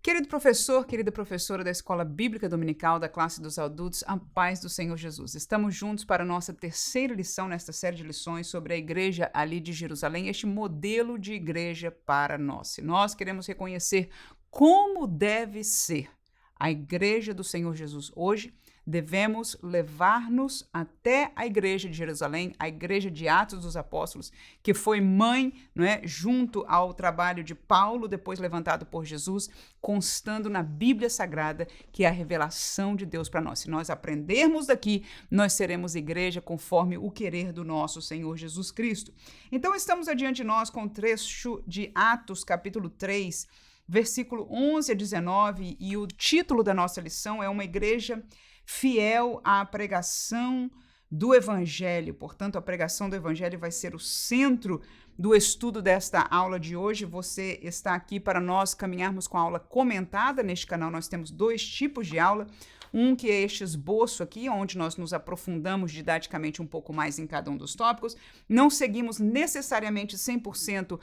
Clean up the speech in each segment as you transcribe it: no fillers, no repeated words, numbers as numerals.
Querido professor, querida professora da Escola Bíblica Dominical da classe dos adultos, a paz do Senhor Jesus. Estamos juntos para a nossa terceira lição nesta série de lições sobre a igreja ali de Jerusalém, este modelo de igreja para nós. Se nós queremos reconhecer como deve ser a igreja do Senhor Jesus hoje, devemos levar-nos até a igreja de Jerusalém, a igreja de Atos dos Apóstolos, que foi mãe, não é, junto ao trabalho de Paulo, depois levantado por Jesus, constando na Bíblia Sagrada, que é a revelação de Deus para nós. Se nós aprendermos daqui, nós seremos igreja conforme o querer do nosso Senhor Jesus Cristo. Então, estamos adiante de nós com o trecho de Atos, capítulo 3, versículo 11 a 19, e o título da nossa lição é Uma Igreja Fiel à Pregação do Evangelho. Portanto, a pregação do Evangelho vai ser o centro do estudo desta aula de hoje. Você está aqui para nós caminharmos com a aula comentada. Neste canal nós temos dois tipos de aula. Um que é este esboço aqui, onde nós nos aprofundamos didaticamente um pouco mais em cada um dos tópicos. Não seguimos necessariamente 100%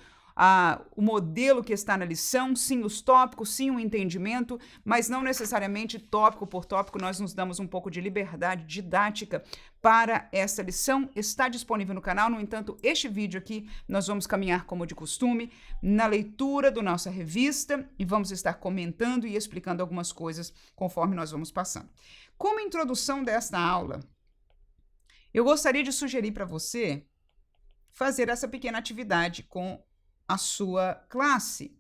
o modelo que está na lição, sim os tópicos, sim o entendimento, mas não necessariamente tópico por tópico. Nós nos damos um pouco de liberdade didática para essa lição. Está disponível no canal. No entanto, este vídeo aqui nós vamos caminhar como de costume na leitura da nossa revista e vamos estar comentando e explicando algumas coisas conforme nós vamos passando. Como introdução desta aula, eu gostaria de sugerir para você fazer essa pequena atividade com a sua classe.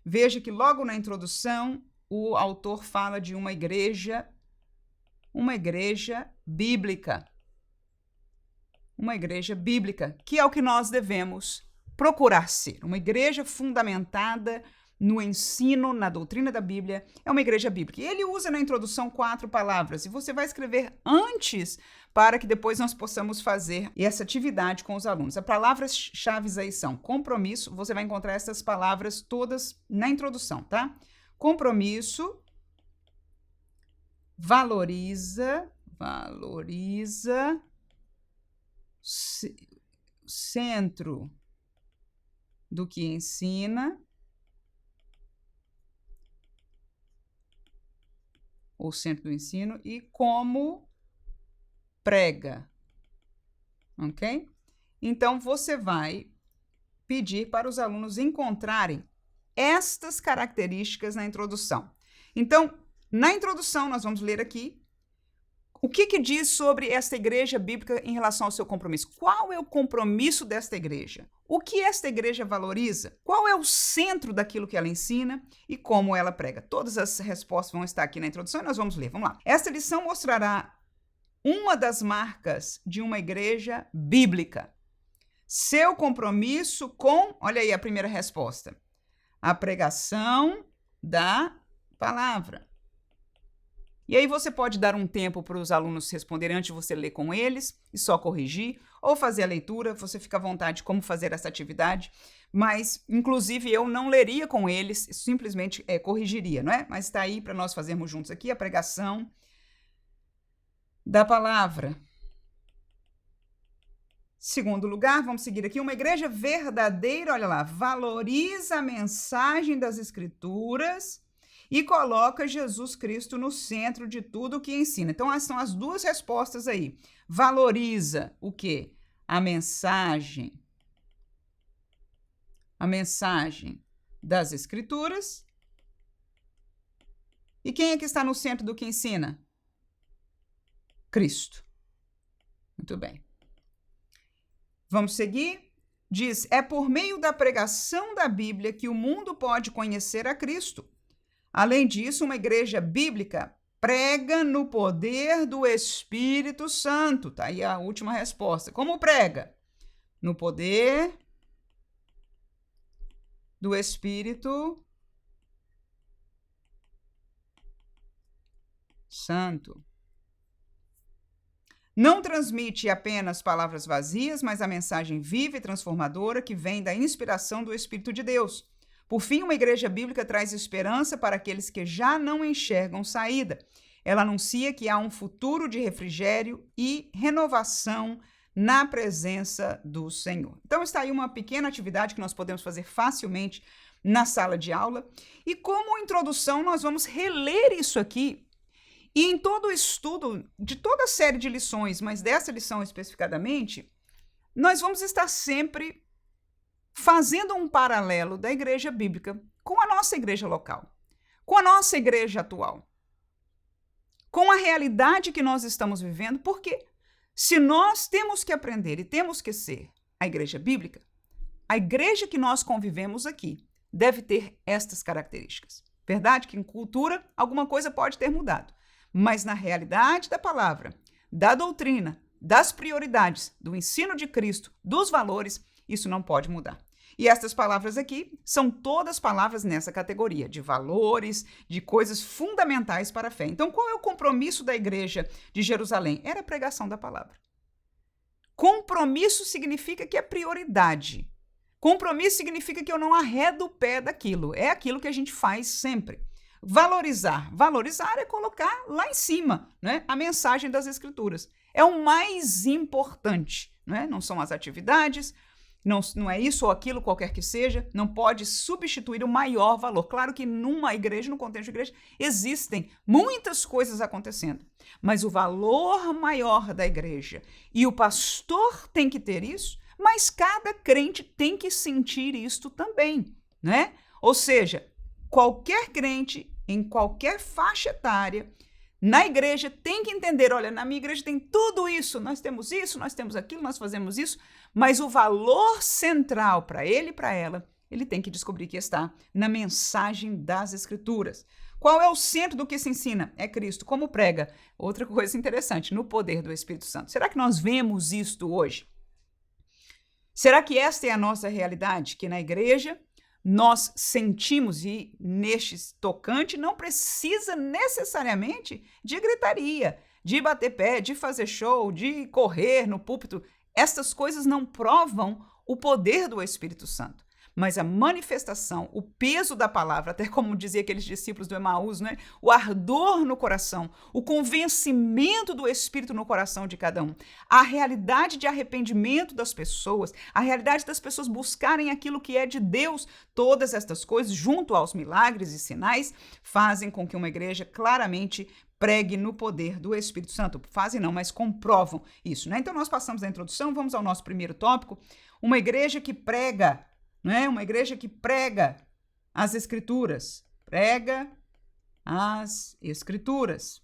Veja que logo na introdução o autor fala de uma igreja bíblica. Uma igreja bíblica, que é o que nós devemos procurar ser. Uma igreja fundamentada no ensino, na doutrina da Bíblia, é uma igreja bíblica. E ele usa na introdução 4 palavras, e você vai escrever antes para que depois nós possamos fazer essa atividade com os alunos. As palavras-chave aí são compromisso, você vai encontrar essas palavras todas na introdução, tá? Compromisso, valoriza, centro do que ensina, ou centro do ensino, e como prega, ok? Então, você vai pedir para os alunos encontrarem estas características na introdução. Então, na introdução, nós vamos ler aqui o que diz sobre esta igreja bíblica em relação ao seu compromisso. Qual é o compromisso desta igreja? O que esta igreja valoriza? Qual é o centro daquilo que ela ensina e como ela prega? Todas as respostas vão estar aqui na introdução e nós vamos ler. Vamos lá. Esta lição mostrará uma das marcas de uma igreja bíblica. Seu compromisso com, olha aí a primeira resposta, a pregação da palavra. E aí você pode dar um tempo para os alunos responderem antes de você ler com eles e só corrigir, ou fazer a leitura, você fica à vontade como fazer essa atividade, mas inclusive eu não leria com eles, simplesmente corrigiria, não é? Mas está aí para nós fazermos juntos aqui a pregação da palavra. Segundo lugar, vamos seguir aqui, uma igreja verdadeira, olha lá, valoriza a mensagem das Escrituras e coloca Jesus Cristo no centro de tudo o que ensina. Então, essas são as duas respostas aí. Valoriza o quê? A mensagem das Escrituras. E quem é que está no centro do que ensina? Cristo. Muito bem. Vamos seguir? Diz, é por meio da pregação da Bíblia que o mundo pode conhecer a Cristo. Além disso, uma igreja bíblica prega no poder do Espírito Santo. Tá aí a última resposta. Como prega? No poder do Espírito Santo. Não transmite apenas palavras vazias, mas a mensagem viva e transformadora que vem da inspiração do Espírito de Deus. Por fim, uma igreja bíblica traz esperança para aqueles que já não enxergam saída. Ela anuncia que há um futuro de refrigério e renovação na presença do Senhor. Então, está aí uma pequena atividade que nós podemos fazer facilmente na sala de aula. E como introdução, nós vamos reler isso aqui. E em todo o estudo de toda a série de lições, mas dessa lição especificadamente, nós vamos estar sempre fazendo um paralelo da igreja bíblica com a nossa igreja local, com a nossa igreja atual, com a realidade que nós estamos vivendo, porque se nós temos que aprender e temos que ser a igreja bíblica, a igreja que nós convivemos aqui deve ter estas características. Verdade que em cultura alguma coisa pode ter mudado, mas na realidade da palavra, da doutrina, das prioridades, do ensino de Cristo, dos valores, isso não pode mudar. E estas palavras aqui são todas palavras nessa categoria, de valores, de coisas fundamentais para a fé. Então, qual é o compromisso da igreja de Jerusalém? Era a pregação da palavra. Compromisso significa que é prioridade. Compromisso significa que eu não arredo o pé daquilo. É aquilo que a gente faz sempre. Valorizar. Valorizar é colocar lá em cima, né, a mensagem das Escrituras. É o mais importante, né? Não são as atividades, não é isso ou aquilo, qualquer que seja, não pode substituir o maior valor. Claro que numa igreja, no contexto de igreja, existem muitas coisas acontecendo, mas o valor maior da igreja, e o pastor tem que ter isso, mas cada crente tem que sentir isto também, né? Ou seja, qualquer crente, em qualquer faixa etária, na igreja tem que entender, olha, na minha igreja tem tudo isso, nós temos aquilo, nós fazemos isso, mas o valor central para ele e para ela, ele tem que descobrir que está na mensagem das Escrituras. Qual é o centro do que se ensina? É Cristo. Como prega? Outra coisa interessante, no poder do Espírito Santo. Será que nós vemos isto hoje? Será que esta é a nossa realidade? Que na igreja nós sentimos, e neste tocante não precisa necessariamente de gritaria, de bater pé, de fazer show, de correr no púlpito. Estas coisas não provam o poder do Espírito Santo, mas a manifestação, o peso da palavra, até como dizia aqueles discípulos do Emaús, né? O ardor no coração, o convencimento do Espírito no coração de cada um, a realidade de arrependimento das pessoas, a realidade das pessoas buscarem aquilo que é de Deus, todas estas coisas, junto aos milagres e sinais, fazem com que uma igreja claramente pregue no poder do Espírito Santo. Fazem não, mas comprovam isso, né? Então nós passamos a introdução, vamos ao nosso primeiro tópico, uma igreja que prega, não é? Uma igreja que prega as Escrituras. Prega as Escrituras.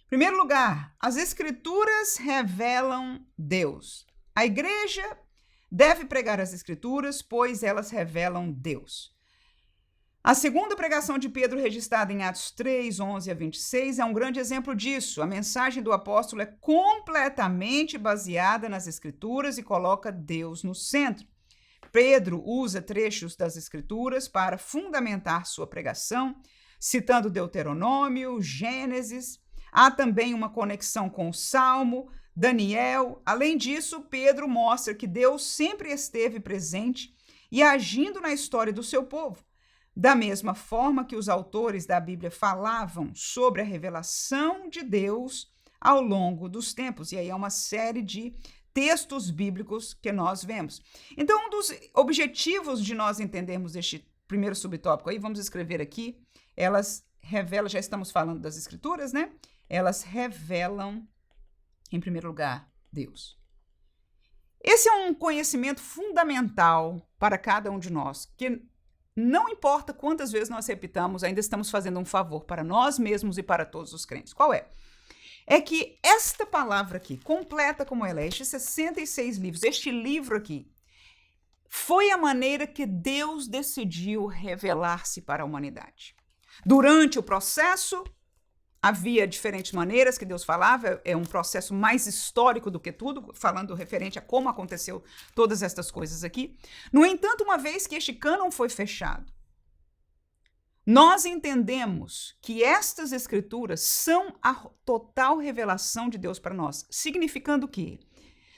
Em primeiro lugar, as Escrituras revelam Deus. A igreja deve pregar as Escrituras, pois elas revelam Deus. A segunda pregação de Pedro, registrada em Atos 3, 11 a 26, é um grande exemplo disso. A mensagem do apóstolo é completamente baseada nas Escrituras e coloca Deus no centro. Pedro usa trechos das Escrituras para fundamentar sua pregação, citando Deuteronômio, Gênesis. Há também uma conexão com o Salmo, Daniel. Além disso, Pedro mostra que Deus sempre esteve presente e agindo na história do seu povo. Da mesma forma que os autores da Bíblia falavam sobre a revelação de Deus ao longo dos tempos. E aí é uma série de textos bíblicos que nós vemos. Então, um dos objetivos de nós entendermos este primeiro subtópico aí, vamos escrever aqui, elas revelam, já estamos falando das Escrituras, né? Elas revelam, em primeiro lugar, Deus. Esse é um conhecimento fundamental para cada um de nós, que não importa quantas vezes nós repitamos, ainda estamos fazendo um favor para nós mesmos e para todos os crentes. Qual é? É que esta palavra aqui, completa como ela é, estes 66 livros, este livro aqui, foi a maneira que Deus decidiu revelar-se para a humanidade. Durante o processo, havia diferentes maneiras que Deus falava, é um processo mais histórico do que tudo, falando referente a como aconteceu todas estas coisas aqui. No entanto, uma vez que este cânon foi fechado, nós entendemos que estas escrituras são a total revelação de Deus para nós, significando que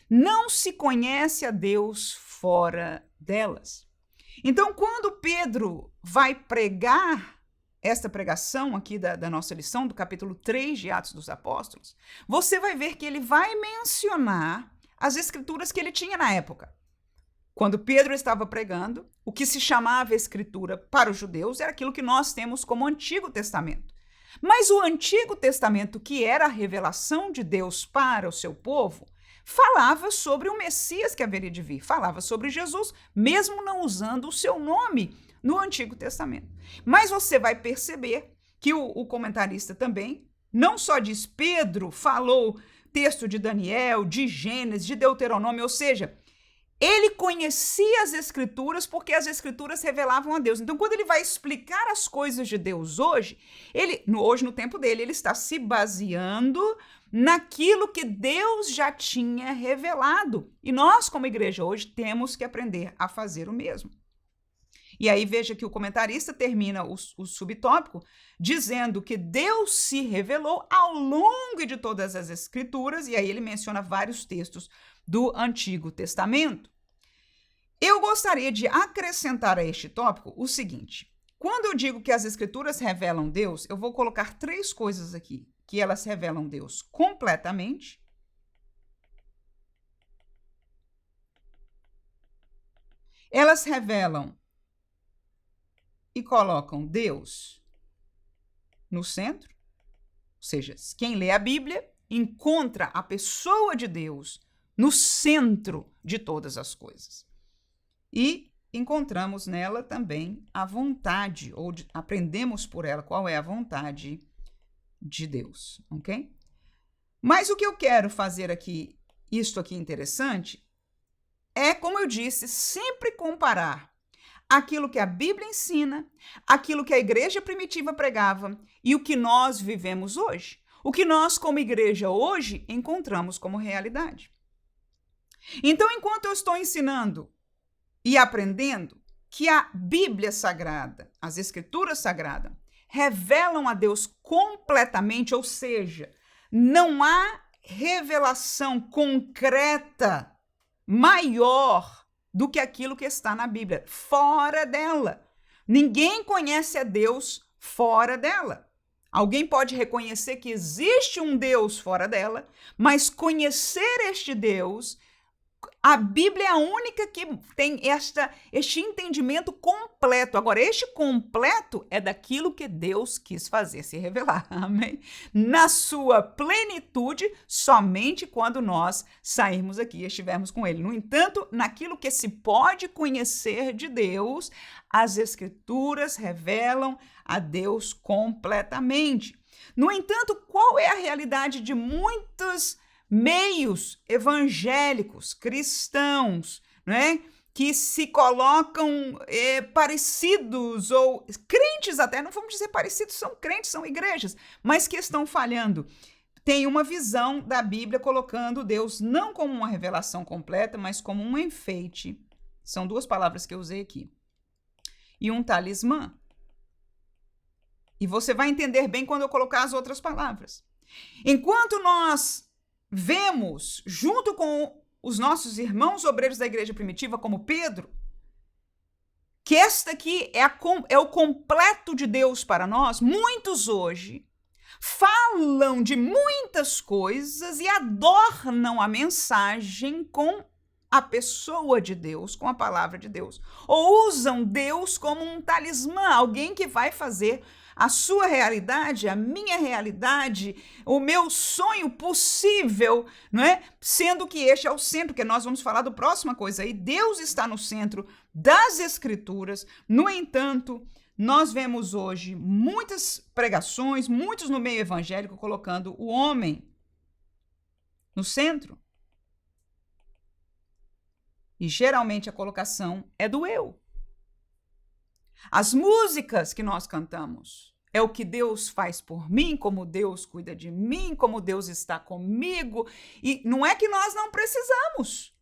não se conhece a Deus fora delas. Então, quando Pedro vai pregar esta pregação aqui da nossa lição, do capítulo 3 de Atos dos Apóstolos, você vai ver que ele vai mencionar as escrituras que ele tinha na época. Quando Pedro estava pregando, o que se chamava Escritura para os judeus era aquilo que nós temos como Antigo Testamento. Mas o Antigo Testamento, que era a revelação de Deus para o seu povo, falava sobre o Messias que haveria de vir, falava sobre Jesus, mesmo não usando o seu nome no Antigo Testamento. Mas você vai perceber que o comentarista também não só diz Pedro, falou texto de Daniel, de Gênesis, de Deuteronômio, ou seja, ele conhecia as Escrituras porque as Escrituras revelavam a Deus. Então, quando ele vai explicar as coisas de Deus hoje, hoje no tempo dele, ele está se baseando naquilo que Deus já tinha revelado. E nós, como igreja hoje, temos que aprender a fazer o mesmo. E aí veja que o comentarista termina o subtópico dizendo que Deus se revelou ao longo de todas as Escrituras, e aí ele menciona vários textos do Antigo Testamento. Eu gostaria de acrescentar a este tópico o seguinte: quando eu digo que as Escrituras revelam Deus, eu vou colocar 3 coisas aqui, que elas revelam Deus completamente, elas revelam e colocam Deus no centro, ou seja, quem lê a Bíblia encontra a pessoa de Deus no centro de todas as coisas. E encontramos nela também a vontade, ou aprendemos por ela qual é a vontade de Deus, ok? Mas o que eu quero fazer aqui, isto aqui interessante, é, como eu disse, sempre comparar aquilo que a Bíblia ensina, aquilo que a igreja primitiva pregava e o que nós vivemos hoje. O que nós, como igreja hoje, encontramos como realidade. Então, enquanto eu estou ensinando e aprendendo que a Bíblia Sagrada, as Escrituras Sagradas, revelam a Deus completamente, ou seja, não há revelação concreta maior do que aquilo que está na Bíblia, fora dela. Ninguém conhece a Deus fora dela. Alguém pode reconhecer que existe um Deus fora dela, mas conhecer este Deus, a Bíblia é a única que tem este entendimento completo. Agora, este completo é daquilo que Deus quis fazer, se revelar, amém? Na sua plenitude, somente quando nós sairmos aqui e estivermos com Ele. No entanto, naquilo que se pode conhecer de Deus, as Escrituras revelam a Deus completamente. No entanto, qual é a realidade de muitos meios evangélicos, cristãos, né, que se colocam parecidos, ou crentes até, não vamos dizer parecidos, são crentes, são igrejas, mas que estão falhando? Tem uma visão da Bíblia colocando Deus não como uma revelação completa, mas como um enfeite. São 2 palavras que eu usei aqui. E um talismã. E você vai entender bem quando eu colocar as outras palavras. Enquanto nós vemos, junto com os nossos irmãos obreiros da igreja primitiva, como Pedro, que esta aqui é o completo de Deus para nós, muitos hoje falam de muitas coisas e adornam a mensagem com a pessoa de Deus, com a palavra de Deus. Ou usam Deus como um talismã, alguém que vai fazer a sua realidade, a minha realidade, o meu sonho possível, não é? Sendo que este é o centro, que nós vamos falar do próxima coisa aí. Deus está no centro das Escrituras. No entanto, nós vemos hoje muitas pregações, muitos no meio evangélico colocando o homem no centro. E geralmente a colocação é do eu. As músicas que nós cantamos é o que Deus faz por mim, como Deus cuida de mim, como Deus está comigo. E não é que nós não precisamos.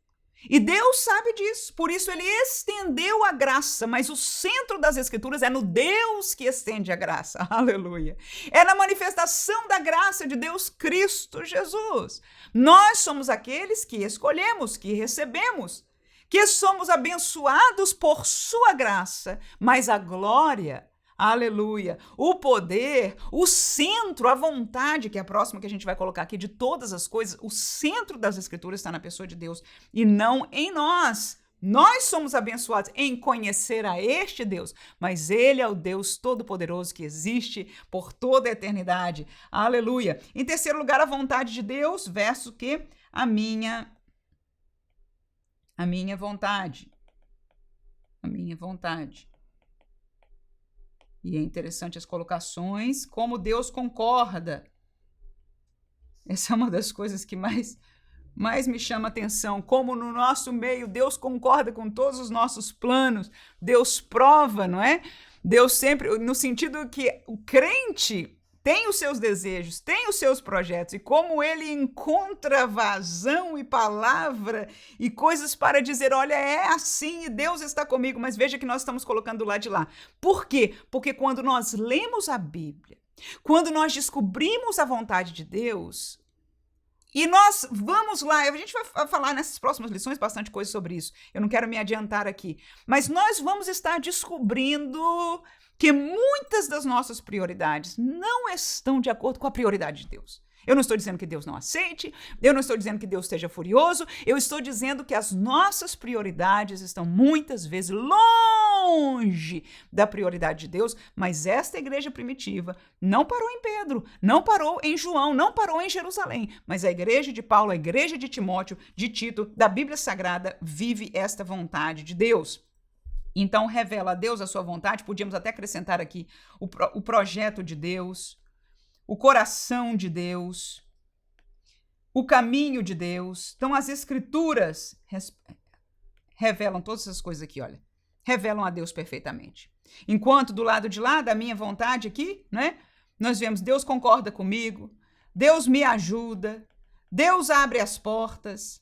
E Deus sabe disso. Por isso ele estendeu a graça. Mas o centro das Escrituras é no Deus que estende a graça. Aleluia. É na manifestação da graça de Deus Cristo Jesus. Nós somos aqueles que escolhemos, que recebemos, que somos abençoados por sua graça, mas a glória, aleluia, o poder, o centro, a vontade, que é a próxima que a gente vai colocar aqui, de todas as coisas, o centro das Escrituras está na pessoa de Deus e não em nós. Nós somos abençoados em conhecer a este Deus, mas ele é o Deus Todo-Poderoso que existe por toda a eternidade. Aleluia. Em terceiro lugar, a vontade de Deus, verso que a minha vontade. A minha vontade. E é interessante as colocações, como Deus concorda. Essa é uma das coisas que mais me chama atenção, como no nosso meio Deus concorda com todos os nossos planos, Deus prova, não é? Deus sempre, no sentido que o crente tem os seus desejos, tem os seus projetos, e como ele encontra vazão e palavra e coisas para dizer, olha, é assim e Deus está comigo, mas veja que nós estamos colocando do lado de lá. Por quê? Porque quando nós lemos a Bíblia, quando nós descobrimos a vontade de Deus, e nós vamos lá, a gente vai falar nessas próximas lições bastante coisa sobre isso, eu não quero me adiantar aqui, mas nós vamos estar descobrindo que muitas das nossas prioridades não estão de acordo com a prioridade de Deus. Eu não estou dizendo que Deus não aceite, eu não estou dizendo que Deus esteja furioso, eu estou dizendo que as nossas prioridades estão muitas vezes longe da prioridade de Deus, mas esta igreja primitiva não parou em Pedro, não parou em João, não parou em Jerusalém, mas a igreja de Paulo, a igreja de Timóteo, de Tito, da Bíblia Sagrada, vive esta vontade de Deus. Então, revela a Deus a sua vontade, podíamos até acrescentar aqui o projeto de Deus, o coração de Deus, o caminho de Deus. Então, as escrituras revelam todas essas coisas aqui, olha. Revelam a Deus perfeitamente. Enquanto do lado de lá, da minha vontade aqui, né? Nós vemos Deus concorda comigo, Deus me ajuda, Deus abre as portas.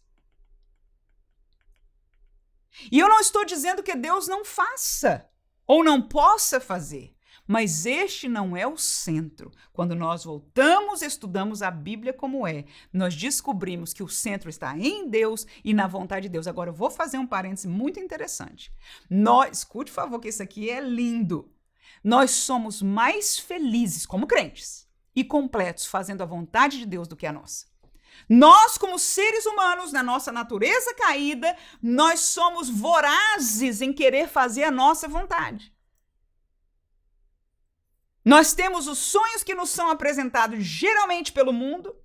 E eu não estou dizendo que Deus não faça ou não possa fazer. Mas este não é o centro. Quando nós voltamos e estudamos a Bíblia como é, nós descobrimos que o centro está em Deus e na vontade de Deus. Agora, eu vou fazer um parêntese muito interessante. Escute, por favor, que isso aqui é lindo. Nós somos mais felizes como crentes e completos fazendo a vontade de Deus do que a nossa. Nós, como seres humanos, na nossa natureza caída, nós somos vorazes em querer fazer a nossa vontade. Nós temos os sonhos que nos são apresentados geralmente pelo mundo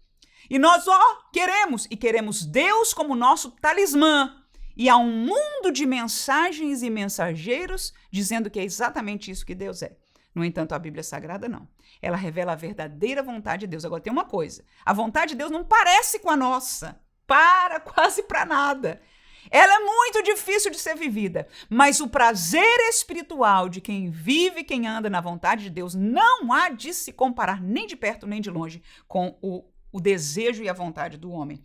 e nós queremos Deus como nosso talismã. E há um mundo de mensagens e mensageiros dizendo que é exatamente isso que Deus é. No entanto, a Bíblia Sagrada não. Ela revela a verdadeira vontade de Deus. Agora tem uma coisa, a vontade de Deus não parece com a nossa, quase para nada. Ela é muito difícil de ser vivida, mas o prazer espiritual de quem vive, quem anda na vontade de Deus, não há de se comparar nem de perto nem de longe com o desejo e a vontade do homem.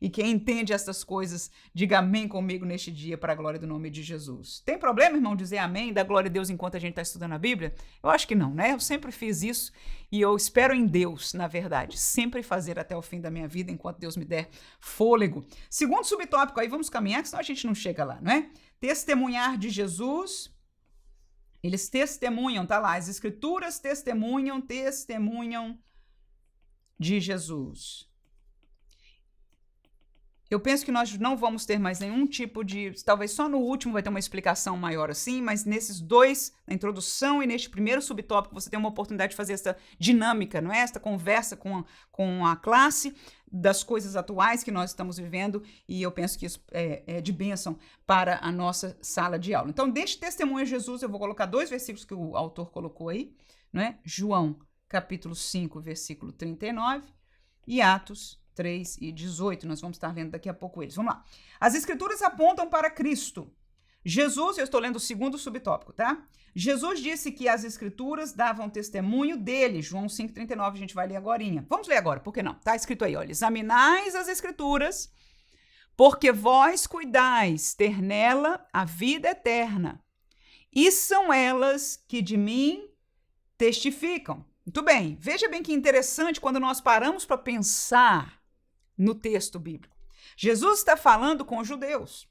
E quem entende essas coisas, diga amém comigo neste dia para a glória do nome de Jesus. Tem problema, irmão, dizer amém, dar glória a Deus enquanto a gente está estudando a Bíblia? Eu acho que não, né? Eu sempre fiz isso e eu espero em Deus, na verdade, sempre fazer até o fim da minha vida, enquanto Deus me der fôlego. Segundo subtópico, aí vamos caminhar, senão a gente não chega lá, não é? Testemunhar de Jesus. Eles testemunham, tá lá, as escrituras testemunham de Jesus. Eu penso que nós não vamos ter mais nenhum tipo de... Talvez só no último vai ter uma explicação maior assim, mas nesses dois, na introdução e neste primeiro subtópico, você tem uma oportunidade de fazer essa dinâmica, não é? Esta conversa com a classe das coisas atuais que nós estamos vivendo, e eu penso que isso é de bênção para a nossa sala de aula. Então, deste testemunho de Jesus, eu vou colocar 2 versículos que o autor colocou aí, não é? João, capítulo 5, versículo 39, e Atos 3 e 18, nós vamos estar lendo daqui a pouco eles. Vamos lá. As escrituras apontam para Cristo. Jesus, eu estou lendo o segundo subtópico, tá? Jesus disse que as escrituras davam testemunho dele. João 5,39, a gente vai ler agorinha. Vamos ler agora, por que não? Tá escrito aí, olha. Examinais as escrituras, porque vós cuidais ter nela a vida eterna. E são elas que de mim testificam. Muito bem. Veja bem que interessante quando nós paramos para pensar no texto bíblico. Jesus está falando com os judeus.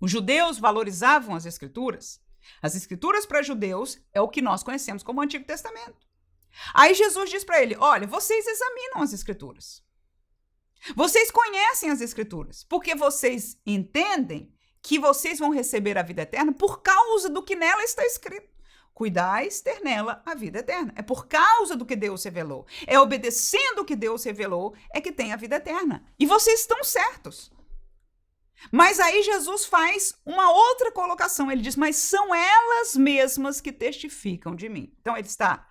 Os judeus valorizavam as escrituras. As escrituras para judeus é o que nós conhecemos como Antigo Testamento. Aí Jesus diz para ele, olha, vocês examinam as escrituras. Vocês conhecem as escrituras, porque vocês entendem que vocês vão receber a vida eterna por causa do que nela está escrito. Cuidais ter nela a vida eterna. É por causa do que Deus revelou. É obedecendo o que Deus revelou é que tem a vida eterna. E vocês estão certos. Mas aí Jesus faz uma outra colocação. Ele diz, mas são elas mesmas que testificam de mim. Então ele está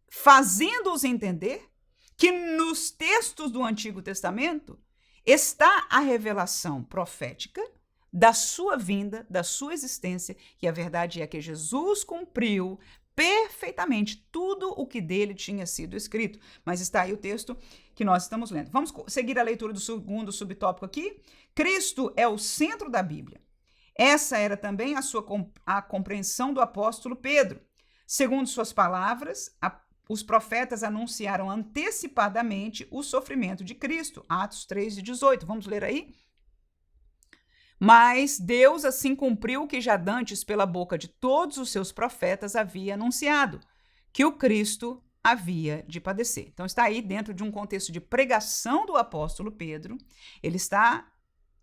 fazendo-os entender que nos textos do Antigo Testamento está a revelação profética da sua vinda, da sua existência, e a verdade é que Jesus cumpriu perfeitamente tudo o que dele tinha sido escrito. Mas está aí o texto que nós estamos lendo. Vamos seguir a leitura do segundo subtópico aqui. Cristo é o centro da Bíblia. Essa era também a compreensão do apóstolo Pedro. Segundo suas palavras, os profetas anunciaram antecipadamente o sofrimento de Cristo. Atos 3:18. Vamos ler aí? Mas Deus assim cumpriu o que já dantes pela boca de todos os seus profetas havia anunciado, que o Cristo havia de padecer. Então está aí dentro de um contexto de pregação do apóstolo Pedro, ele está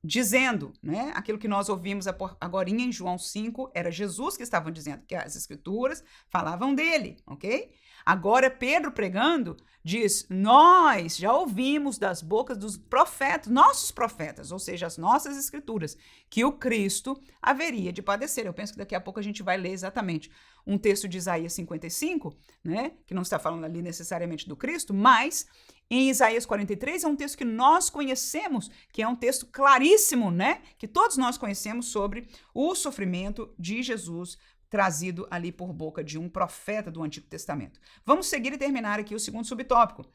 dizendo, né, aquilo que nós ouvimos agorinha em João 5, era Jesus que estava dizendo, que as escrituras falavam dele, ok? Agora Pedro pregando diz, nós já ouvimos das bocas dos profetas, nossos profetas, ou seja, as nossas escrituras, que o Cristo haveria de padecer. Eu penso que daqui a pouco a gente vai ler exatamente um texto de Isaías 55, né, que não está falando ali necessariamente do Cristo, mas em Isaías 43 é um texto que nós conhecemos, que é um texto claríssimo, né, que todos nós conhecemos sobre o sofrimento de Jesus, trazido ali por boca de um profeta do Antigo Testamento. Vamos seguir e terminar aqui o segundo subtópico.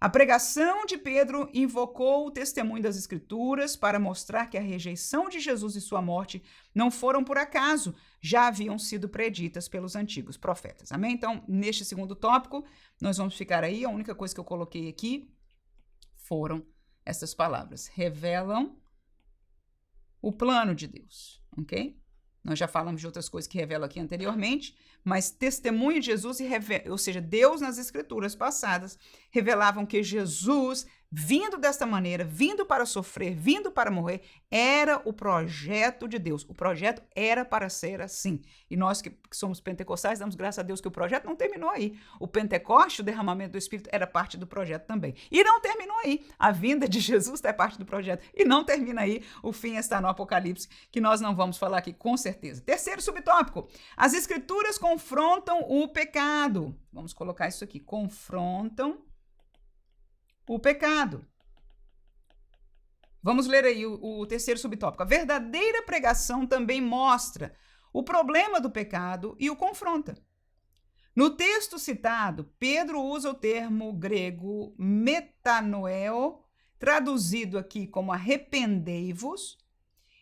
A pregação de Pedro invocou o testemunho das Escrituras para mostrar que a rejeição de Jesus e sua morte não foram por acaso, já haviam sido preditas pelos antigos profetas. Amém? Então, neste segundo tópico, nós vamos ficar aí. A única coisa que eu coloquei aqui foram essas palavras. Revelam o plano de Deus, ok? Nós já falamos de outras coisas que revelam aqui anteriormente, mas testemunho de Jesus, ou seja, Deus nas escrituras passadas, revelavam que Jesus, vindo desta maneira, vindo para sofrer, vindo para morrer, era o projeto de Deus. O projeto era para ser assim. E nós que somos pentecostais, damos graças a Deus que o projeto não terminou aí. O Pentecoste, o derramamento do Espírito, era parte do projeto também. E não terminou aí. A vinda de Jesus é parte do projeto. E não termina aí. O fim está no Apocalipse, que nós não vamos falar aqui com certeza. Terceiro subtópico. As escrituras confrontam o pecado. Vamos colocar isso aqui. Confrontam o pecado. Vamos ler aí o terceiro subtópico. A verdadeira pregação também mostra o problema do pecado e o confronta. No texto citado, Pedro usa o termo grego metanoeo, traduzido aqui como arrependei-vos.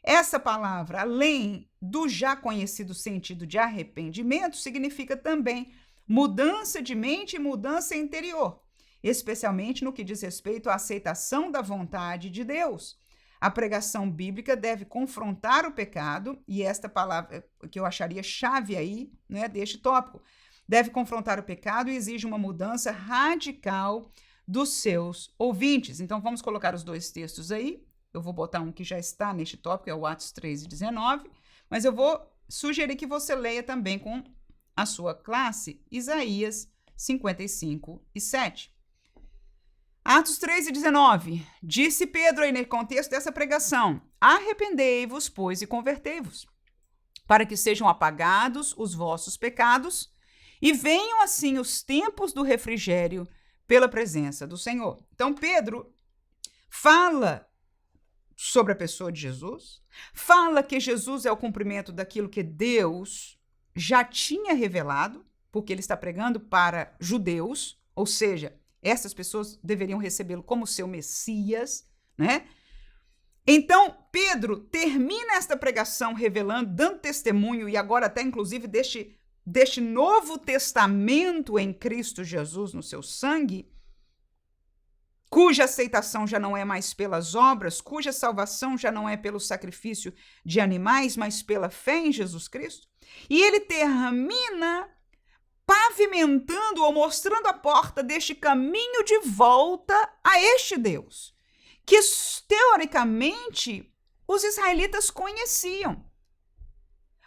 Essa palavra, além do já conhecido sentido de arrependimento, significa também mudança de mente e mudança interior, especialmente no que diz respeito à aceitação da vontade de Deus. A pregação bíblica deve confrontar o pecado, e esta palavra que eu acharia chave aí, né, deste tópico, deve confrontar o pecado e exige uma mudança radical dos seus ouvintes. Então vamos colocar os dois textos aí. Eu vou botar um que já está neste tópico, é o Atos 3:19, mas eu vou sugerir que você leia também com a sua classe Isaías 55:7. Atos 3:19, disse Pedro aí no contexto dessa pregação, arrependei-vos, pois, e convertei-vos, para que sejam apagados os vossos pecados e venham assim os tempos do refrigério pela presença do Senhor. Então Pedro fala sobre a pessoa de Jesus, fala que Jesus é o cumprimento daquilo que Deus já tinha revelado, porque ele está pregando para judeus, ou seja, essas pessoas deveriam recebê-lo como seu Messias, né? Então, Pedro termina esta pregação revelando, dando testemunho, e agora até inclusive deste novo testamento em Cristo Jesus no seu sangue, cuja aceitação já não é mais pelas obras, cuja salvação já não é pelo sacrifício de animais, mas pela fé em Jesus Cristo. E ele termina pavimentando ou mostrando a porta deste caminho de volta a este Deus, que teoricamente os israelitas conheciam,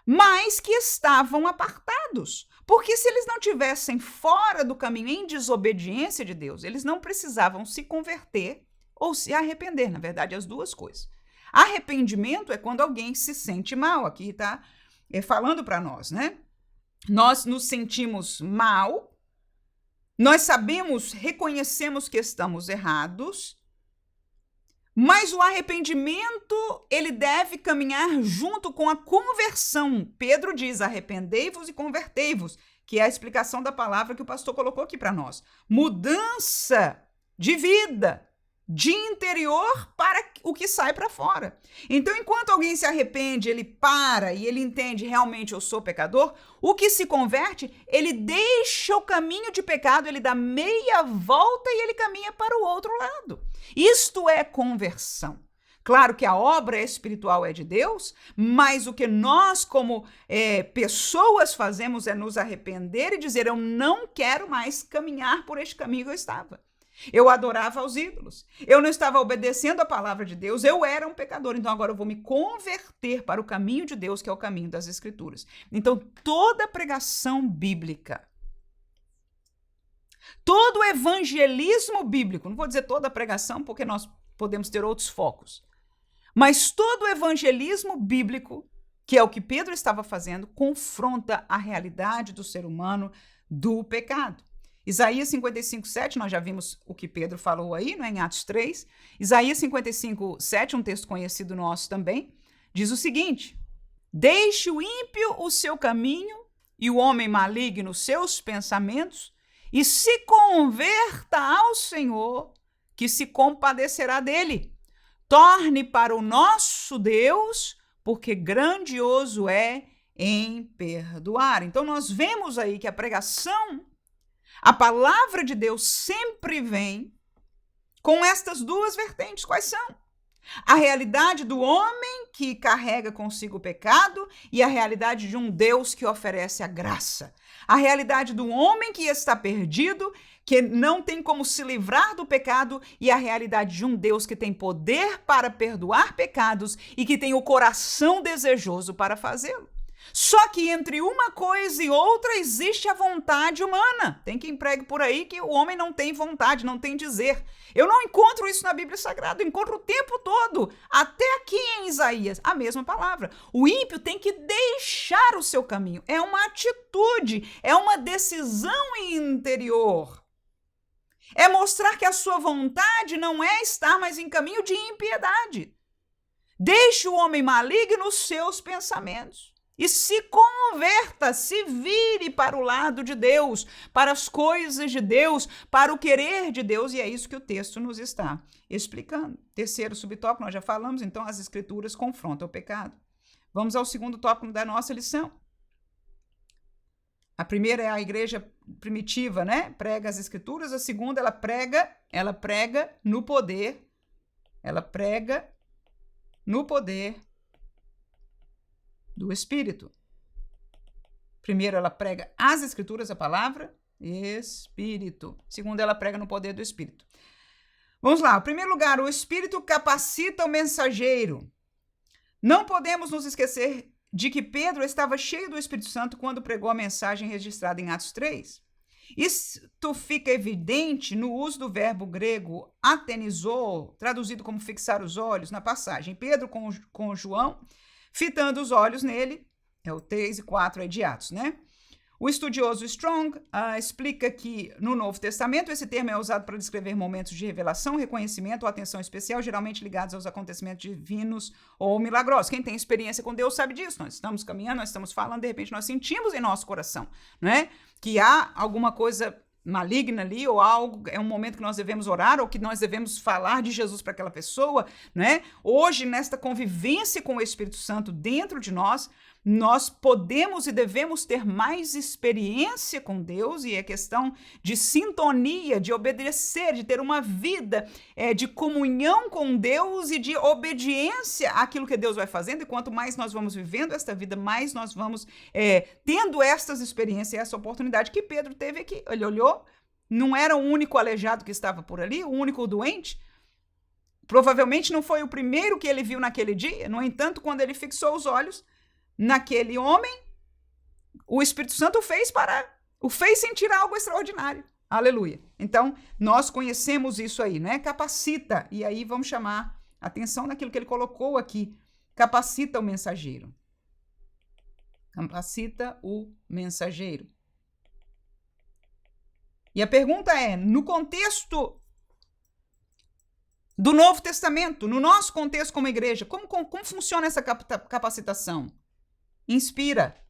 mas que estavam apartados. Porque se eles não tivessem fora do caminho em desobediência de Deus, eles não precisavam se converter ou se arrepender. Na verdade, as duas coisas. Arrependimento é quando alguém se sente mal. Aqui está falando para nós, né? Nós nos sentimos mal, nós sabemos, reconhecemos que estamos errados, mas o arrependimento, ele deve caminhar junto com a conversão. Pedro diz, arrependei-vos e convertei-vos, que é a explicação da palavra que o pastor colocou aqui para nós. Mudança de vida, de interior para o que sai para fora. Então, enquanto alguém se arrepende, ele para e ele entende, realmente eu sou pecador, o que se converte, ele deixa o caminho de pecado, ele dá meia volta e ele caminha para o outro lado. Isto é conversão. Claro que a obra espiritual é de Deus, mas o que nós, como pessoas, fazemos é nos arrepender e dizer, eu não quero mais caminhar por este caminho que eu estava. Eu adorava aos ídolos, eu não estava obedecendo a palavra de Deus, eu era um pecador, então agora eu vou me converter para o caminho de Deus, que é o caminho das Escrituras. Então, toda pregação bíblica, todo evangelismo bíblico, não vou dizer toda pregação, porque nós podemos ter outros focos, mas todo evangelismo bíblico, que é o que Pedro estava fazendo, confronta a realidade do ser humano do pecado. Isaías 55:7, nós já vimos o que Pedro falou aí, não é? Em Atos 3. Isaías 55:7, um texto conhecido nosso também, diz o seguinte: deixe o ímpio o seu caminho e o homem maligno os seus pensamentos, e se converta ao Senhor, que se compadecerá dele. Torne para o nosso Deus, porque grandioso é em perdoar. Então nós vemos aí que a pregação, a palavra de Deus sempre vem com estas duas vertentes. Quais são? A realidade do homem que carrega consigo o pecado e a realidade de um Deus que oferece a graça. A realidade do homem que está perdido, que não tem como se livrar do pecado, e a realidade de um Deus que tem poder para perdoar pecados e que tem o coração desejoso para fazê-lo. Só que entre uma coisa e outra existe a vontade humana. Tem quem pregue por aí que o homem não tem vontade, não tem dizer. Eu não encontro isso na Bíblia Sagrada, eu encontro o tempo todo, até aqui em Isaías, a mesma palavra. O ímpio tem que deixar o seu caminho. É uma atitude, é uma decisão interior. É mostrar que a sua vontade não é estar mais em caminho de impiedade. Deixe o homem maligno os seus pensamentos. E se converta, se vire para o lado de Deus, para as coisas de Deus, para o querer de Deus, e é isso que o texto nos está explicando. Terceiro subtópico, nós já falamos, então as Escrituras confrontam o pecado. Vamos ao segundo tópico da nossa lição. A primeira é a igreja primitiva, né? Prega as Escrituras. A segunda, ela prega no poder. Ela prega no poder do Espírito. Primeiro, ela prega as Escrituras, a palavra, Espírito. Segundo, ela prega no poder do Espírito. Vamos lá. Em primeiro lugar, o Espírito capacita o mensageiro. Não podemos nos esquecer de que Pedro estava cheio do Espírito Santo quando pregou a mensagem registrada em Atos 3. Isto fica evidente no uso do verbo grego atenizou, traduzido como fixar os olhos, na passagem. Pedro com João, fitando os olhos nele, é o 3 e 4 aí de Atos, né? O estudioso Strong explica que no Novo Testamento esse termo é usado para descrever momentos de revelação, reconhecimento ou atenção especial, geralmente ligados aos acontecimentos divinos ou milagrosos. Quem tem experiência com Deus sabe disso. Nós estamos caminhando, nós estamos falando, de repente nós sentimos em nosso coração, né? Que há alguma coisa maligna ali, ou algo, é um momento que nós devemos orar, ou que nós devemos falar de Jesus para aquela pessoa, né? Hoje, nesta convivência com o Espírito Santo dentro de nós podemos e devemos ter mais experiência com Deus, e é questão de sintonia, de obedecer, de ter uma vida de comunhão com Deus e de obediência àquilo que Deus vai fazendo, e quanto mais nós vamos vivendo esta vida, mais nós vamos tendo estas experiências, essa oportunidade que Pedro teve aqui. Ele olhou, não era o único aleijado que estava por ali, o único doente, Provavelmente não foi o primeiro que ele viu naquele dia. No entanto, quando ele fixou os olhos naquele homem, o Espírito Santo o fez sentir algo extraordinário. Aleluia. Então, nós conhecemos isso aí, né? Capacita. E aí vamos chamar atenção naquilo que ele colocou aqui. Capacita o mensageiro. Capacita o mensageiro. E a pergunta é, no contexto do Novo Testamento, no nosso contexto como igreja, como funciona essa capacitação? Inspira.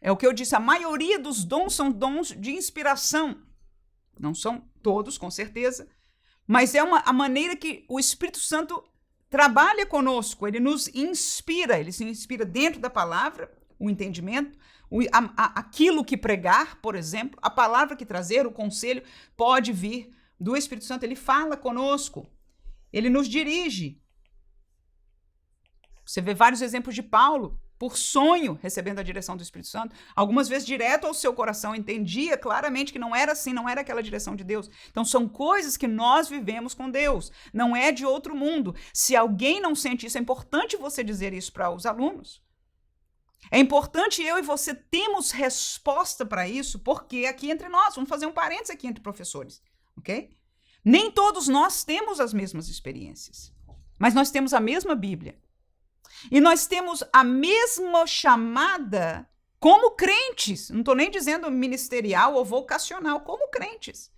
É o que eu disse, a maioria dos dons são dons de inspiração. Não são todos, com certeza, mas é a maneira que o Espírito Santo trabalha conosco, ele nos inspira, ele se inspira dentro da palavra, o entendimento, aquilo que pregar, por exemplo, a palavra que trazer, o conselho, pode vir do Espírito Santo, ele fala conosco, ele nos dirige. Você vê vários exemplos de Paulo, por sonho, recebendo a direção do Espírito Santo, algumas vezes direto ao seu coração, entendia claramente que não era assim, não era aquela direção de Deus. Então são coisas que nós vivemos com Deus, não é de outro mundo. Se alguém não sente isso, é importante você dizer isso para os alunos. É importante eu e você temos resposta para isso, porque aqui entre nós, vamos fazer um parênteses aqui entre professores, ok? Nem todos nós temos as mesmas experiências, mas nós temos a mesma Bíblia. E nós temos a mesma chamada como crentes, não estou nem dizendo ministerial ou vocacional, como crentes,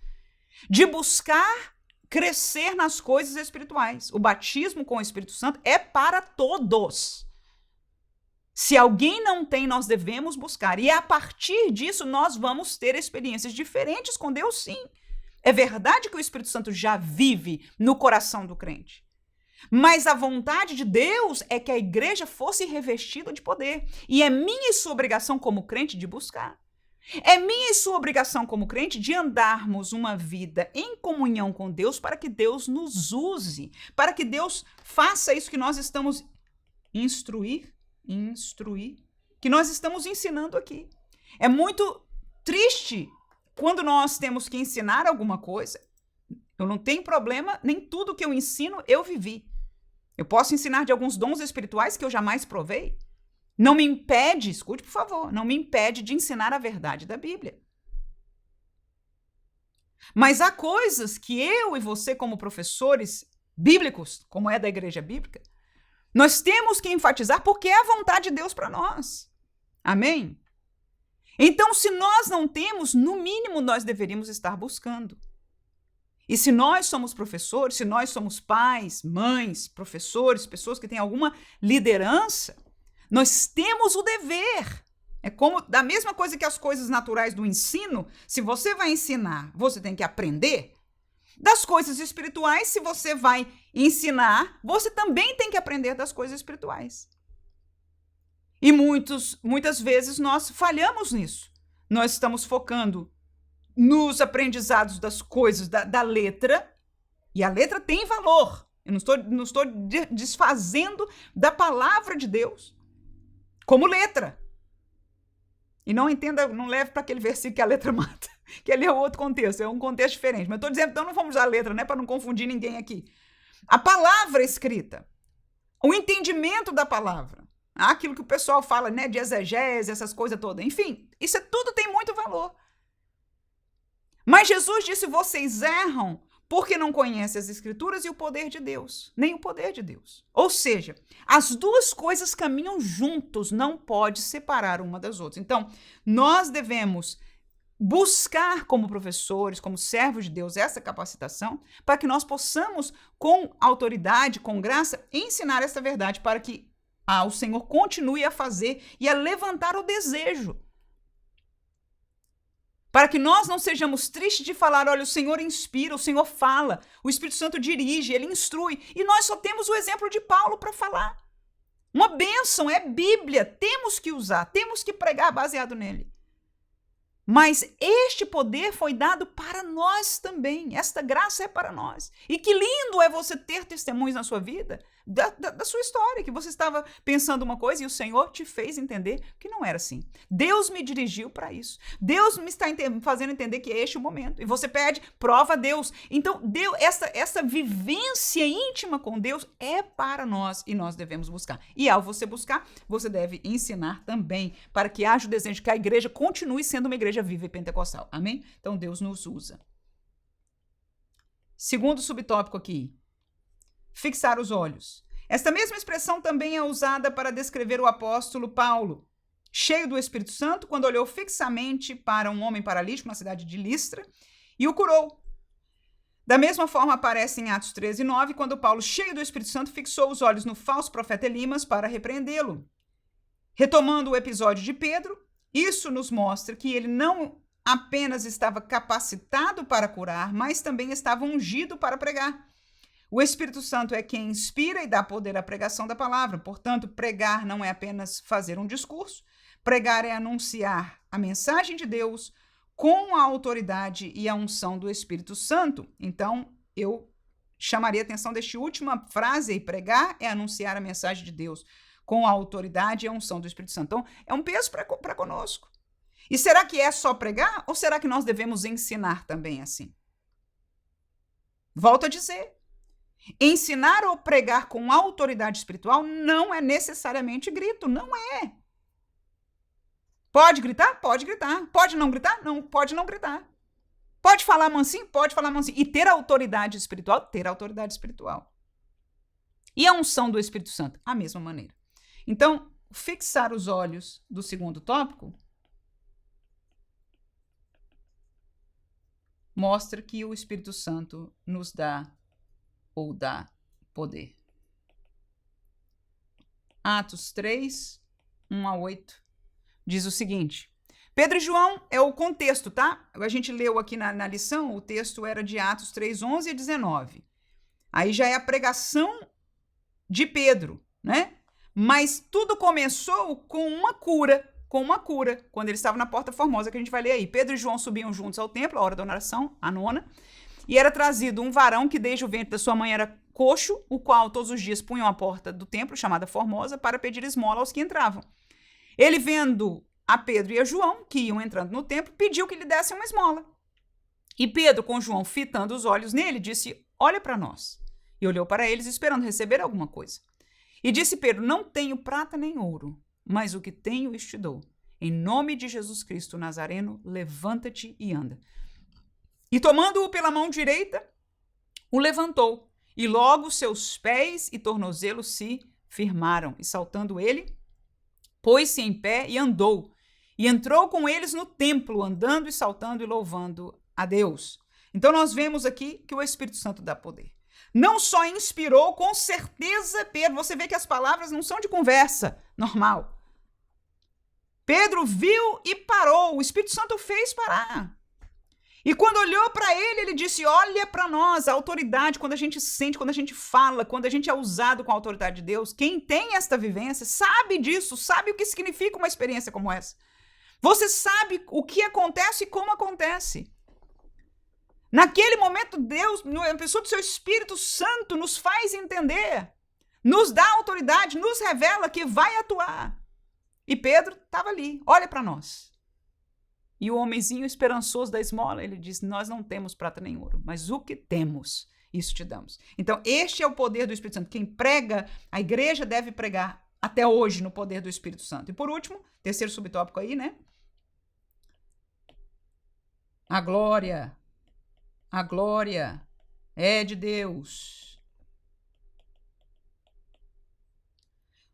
de buscar crescer nas coisas espirituais. O batismo com o Espírito Santo é para todos. Se alguém não tem, nós devemos buscar. E a partir disso, nós vamos ter experiências diferentes com Deus, sim. É verdade que o Espírito Santo já vive no coração do crente. Mas a vontade de Deus é que a igreja fosse revestida de poder. E é minha e sua obrigação como crente de buscar. É minha e sua obrigação como crente de andarmos uma vida em comunhão com Deus para que Deus nos use, para que Deus faça isso que nós estamos instruir, que nós estamos ensinando aqui. É muito triste quando nós temos que ensinar alguma coisa. Eu não tenho problema, nem tudo que eu ensino eu vivi. Eu posso ensinar de alguns dons espirituais que eu jamais provei. Não me impede, escute por favor, não me impede de ensinar a verdade da Bíblia. Mas há coisas que eu e você, como professores bíblicos, como é da igreja bíblica, nós temos que enfatizar porque é a vontade de Deus para nós. Amém? Então, se nós não temos, no mínimo nós deveríamos estar buscando. E se nós somos professores, se nós somos pais, mães, professores, pessoas que têm alguma liderança, nós temos o dever. É como, da mesma coisa que as coisas naturais do ensino, se você vai ensinar, você tem que aprender. Das coisas espirituais, se você vai ensinar, você também tem que aprender das coisas espirituais. E muitas vezes nós falhamos nisso. Nós estamos focando nos aprendizados das coisas da letra, e a letra tem valor. Eu não estou desfazendo da palavra de Deus como letra. E não entenda, não leve para aquele versículo que a letra mata, que ali é outro contexto, é um contexto diferente. Mas eu estou dizendo, então não vamos usar a letra, né, para não confundir ninguém aqui. A palavra escrita, o entendimento da palavra, aquilo que o pessoal fala, né, de exegese, essas coisas todas, enfim, isso tudo tem muito valor. Mas Jesus disse, vocês erram porque não conhecem as Escrituras e o poder de Deus, nem o poder de Deus. Ou seja, as duas coisas caminham juntos, não pode separar uma das outras. Então, nós devemos buscar como professores, como servos de Deus, essa capacitação, para que nós possamos, com autoridade, com graça, ensinar essa verdade, para que o Senhor continue a fazer e a levantar o desejo. Para que nós não sejamos tristes de falar, olha, o Senhor inspira, o Senhor fala, o Espírito Santo dirige, ele instrui, e nós só temos o exemplo de Paulo para falar. Uma bênção, é Bíblia, temos que usar, temos que pregar baseado nele. Mas este poder foi dado para nós também, esta graça é para nós. E que lindo é você ter testemunhos na sua vida da sua história, que você estava pensando uma coisa e o Senhor te fez entender que não era assim. Deus me dirigiu para isso. Deus me está fazendo entender que é este o momento. E você pede, prova a Deus. Então, Deus, essa vivência íntima com Deus é para nós e nós devemos buscar. E ao você buscar, você deve ensinar também para que haja o desejo de que a igreja continue sendo uma igreja viva e pentecostal. Amém? Então, Deus nos usa. Segundo subtópico aqui. Fixar os olhos. Esta mesma expressão também é usada para descrever o apóstolo Paulo, cheio do Espírito Santo, quando olhou fixamente para um homem paralítico na cidade de Listra e o curou. Da mesma forma aparece em Atos 13:9, quando Paulo, cheio do Espírito Santo, fixou os olhos no falso profeta Elimas para repreendê-lo. Retomando o episódio de Pedro, isso nos mostra que ele não apenas estava capacitado para curar, mas também estava ungido para pregar. O Espírito Santo é quem inspira e dá poder à pregação da palavra. Portanto, pregar não é apenas fazer um discurso. Pregar é anunciar a mensagem de Deus com a autoridade e a unção do Espírito Santo. Então, eu chamaria a atenção desta última frase aí. Pregar é anunciar a mensagem de Deus com a autoridade e a unção do Espírito Santo. Então, é um peso para conosco. E será que é só pregar ou será que nós devemos ensinar também assim? Volto a dizer. Ensinar ou pregar com autoridade espiritual não é necessariamente grito, não é. Pode gritar? Pode gritar. Pode não gritar? Não, pode não gritar. Pode falar mansinho? Pode falar mansinho. E ter autoridade espiritual? Ter autoridade espiritual. E a unção do Espírito Santo? A mesma maneira. Então, fixar os olhos do segundo tópico mostra que o Espírito Santo nos dá ou dá poder. Atos 3, 1-8, diz o seguinte. Pedro e João é o contexto, tá? A gente leu aqui na lição, o texto era de Atos 3, 11 e 19. Aí já é a pregação de Pedro, né? Mas tudo começou com uma cura, quando ele estava na Porta Formosa, que a gente vai ler aí. Pedro e João subiam juntos ao templo, a hora da oração, a 9ª, e era trazido um varão que desde o ventre da sua mãe era coxo, o qual todos os dias punham à porta do templo, chamada Formosa, para pedir esmola aos que entravam. Ele, vendo a Pedro e a João, que iam entrando no templo, pediu que lhe dessem uma esmola. E Pedro, com João fitando os olhos nele, disse, olha para nós. E olhou para eles, esperando receber alguma coisa. E disse Pedro, não tenho prata nem ouro, mas o que tenho isto te dou. Em nome de Jesus Cristo Nazareno, levanta-te e anda. E tomando-o pela mão direita, o levantou, e logo seus pés e tornozelos se firmaram. E saltando ele, pôs-se em pé e andou. E entrou com eles no templo, andando e saltando e louvando a Deus. Então nós vemos aqui que o Espírito Santo dá poder. Não só inspirou, com certeza, Pedro, você vê que as palavras não são de conversa normal. Pedro viu e parou, o Espírito Santo fez parar. E quando olhou para ele, ele disse, olha para nós, a autoridade, quando a gente sente, quando a gente fala, quando a gente é usado com a autoridade de Deus, quem tem esta vivência sabe disso, sabe o que significa uma experiência como essa. Você sabe o que acontece e como acontece. Naquele momento, Deus, na pessoa do seu Espírito Santo, nos faz entender, nos dá autoridade, nos revela que vai atuar. E Pedro estava ali, olha para nós. E o homenzinho esperançoso da esmola, ele diz, nós não temos prata nem ouro, mas o que temos, isso te damos. Então, este é o poder do Espírito Santo. Quem prega, a igreja deve pregar até hoje no poder do Espírito Santo. E por último, terceiro subtópico aí, né? A glória é de Deus.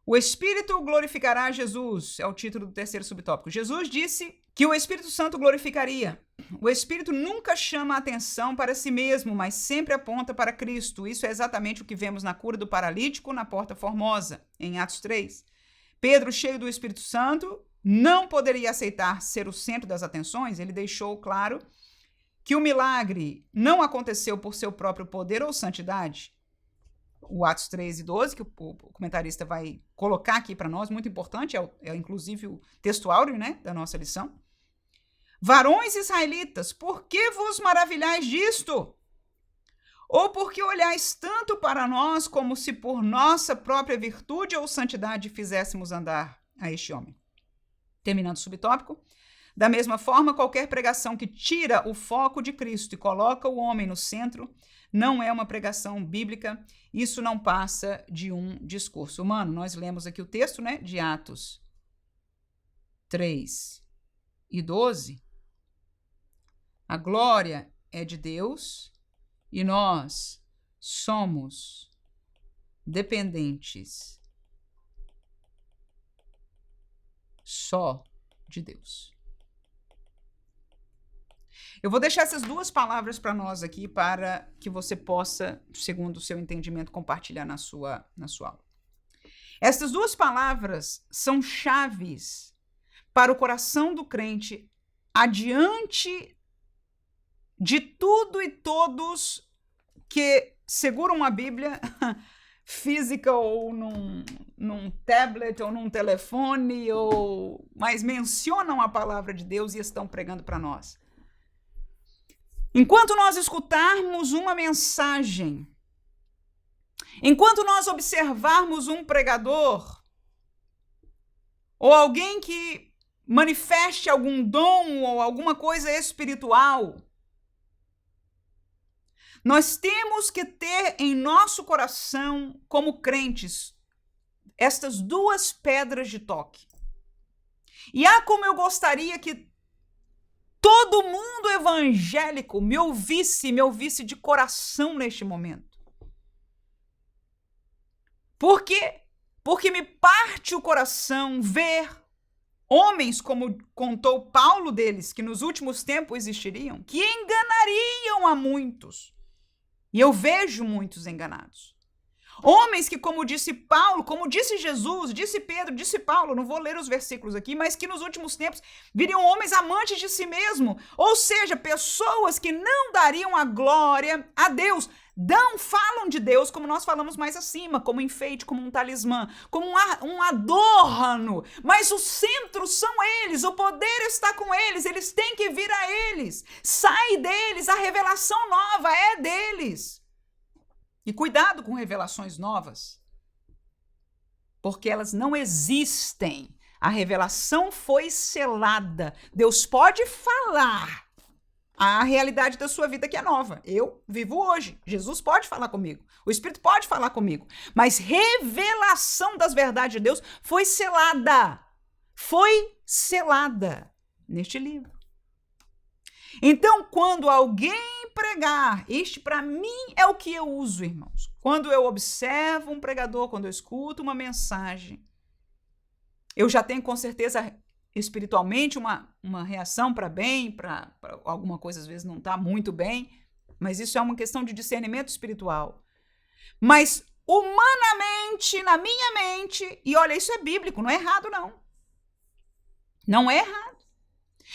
O Espírito glorificará Jesus, é o título do terceiro subtópico. Jesus disse que o Espírito Santo glorificaria. O Espírito nunca chama a atenção para si mesmo, mas sempre aponta para Cristo. Isso é exatamente o que vemos na cura do paralítico na Porta Formosa, em Atos 3. Pedro, cheio do Espírito Santo, não poderia aceitar ser o centro das atenções. Ele deixou claro que o milagre não aconteceu por seu próprio poder ou santidade. O Atos 13, 12, que o comentarista vai colocar aqui para nós, muito importante, é inclusive o texto áureo, né, da nossa lição. Varões israelitas, por que vos maravilhais disto? Ou porque olhais tanto para nós como se por nossa própria virtude ou santidade fizéssemos andar a este homem? Terminando o subtópico. Da mesma forma, qualquer pregação que tira o foco de Cristo e coloca o homem no centro não é uma pregação bíblica. Isso não passa de um discurso humano. Nós lemos aqui o texto, né, de Atos 3:12. A glória é de Deus e nós somos dependentes só de Deus. Eu vou deixar essas duas palavras para nós aqui para que você possa, segundo o seu entendimento, compartilhar na sua aula. Essas duas palavras são chaves para o coração do crente adiante de tudo e todos que seguram a Bíblia física ou num tablet ou num telefone, mas mencionam a palavra de Deus e estão pregando para nós. Enquanto nós escutarmos uma mensagem, enquanto nós observarmos um pregador ou alguém que manifeste algum dom ou alguma coisa espiritual, nós temos que ter em nosso coração, como crentes, estas duas pedras de toque. E como eu gostaria que todo mundo evangélico me ouvisse de coração neste momento. Por quê? Porque me parte o coração ver homens, como contou Paulo deles, que nos últimos tempos existiriam, que enganariam a muitos. E eu vejo muitos enganados. Homens que, como disse Paulo, como disse Jesus, disse Pedro, disse Paulo, não vou ler os versículos aqui, mas que nos últimos tempos viriam homens amantes de si mesmo, ou seja, pessoas que não dariam a glória a Deus. Falam de Deus como nós falamos mais acima, como enfeite, como um talismã, como um adorno, mas o centro são eles, o poder está com eles têm que vir a eles, sai deles, a revelação nova é deles. E cuidado com revelações novas, porque elas não existem. A revelação foi selada. Deus pode falar a realidade da sua vida que é nova. Eu vivo hoje. Jesus pode falar comigo. O Espírito pode falar comigo. Mas revelação das verdades de Deus foi selada. Foi selada neste livro. Então, quando alguém pregar, este para mim é o que eu uso, irmãos. Quando eu observo um pregador, quando eu escuto uma mensagem, eu já tenho com certeza espiritualmente uma reação para bem, para alguma coisa às vezes não está muito bem, mas isso é uma questão de discernimento espiritual. Mas humanamente, na minha mente, e olha, isso é bíblico, não é errado não. Não é errado.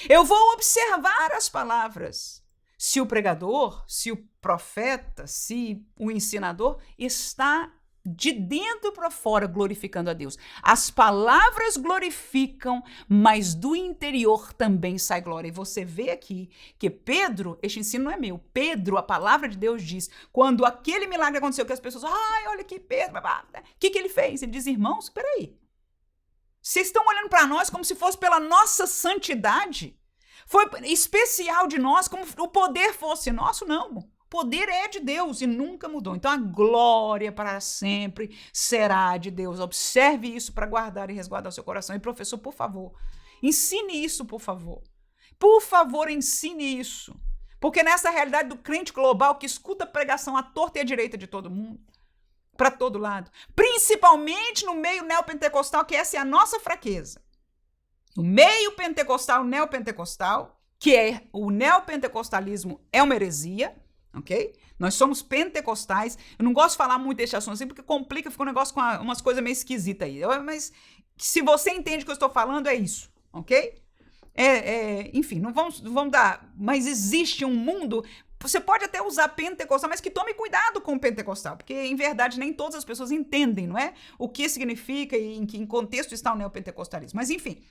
Eu vou observar as palavras. Se o pregador, se o profeta, se o ensinador está de dentro para fora glorificando a Deus. As palavras glorificam, mas do interior também sai glória. E você vê aqui que Pedro, este ensino não é meu, Pedro, a palavra de Deus diz, quando aquele milagre aconteceu, que as pessoas, olha aqui Pedro, o que ele fez? Ele diz, irmãos, peraí, vocês estão olhando para nós como se fosse pela nossa santidade? Foi especial de nós, como o poder fosse nosso? Não. O poder é de Deus e nunca mudou. Então a glória para sempre será de Deus. Observe isso para guardar e resguardar o seu coração. E professor, por favor, ensine isso, por favor. Por favor, ensine isso. Porque nessa realidade do crente global que escuta pregação à torta e à direita de todo mundo, para todo lado, principalmente no meio neopentecostal, que essa é a nossa fraqueza. No meio pentecostal, neopentecostal, que é o neopentecostalismo é uma heresia, ok? Nós somos pentecostais. Eu não gosto de falar muito desse assunto assim, porque complica, fica um negócio com umas coisas meio esquisitas aí. Mas se você entende o que eu estou falando, é isso, ok? Enfim, não vamos dar... Mas existe um mundo... Você pode até usar pentecostal, mas que tome cuidado com o pentecostal, porque, em verdade, nem todas as pessoas entendem, não é? O que significa e em que contexto está o neopentecostalismo. Mas, enfim,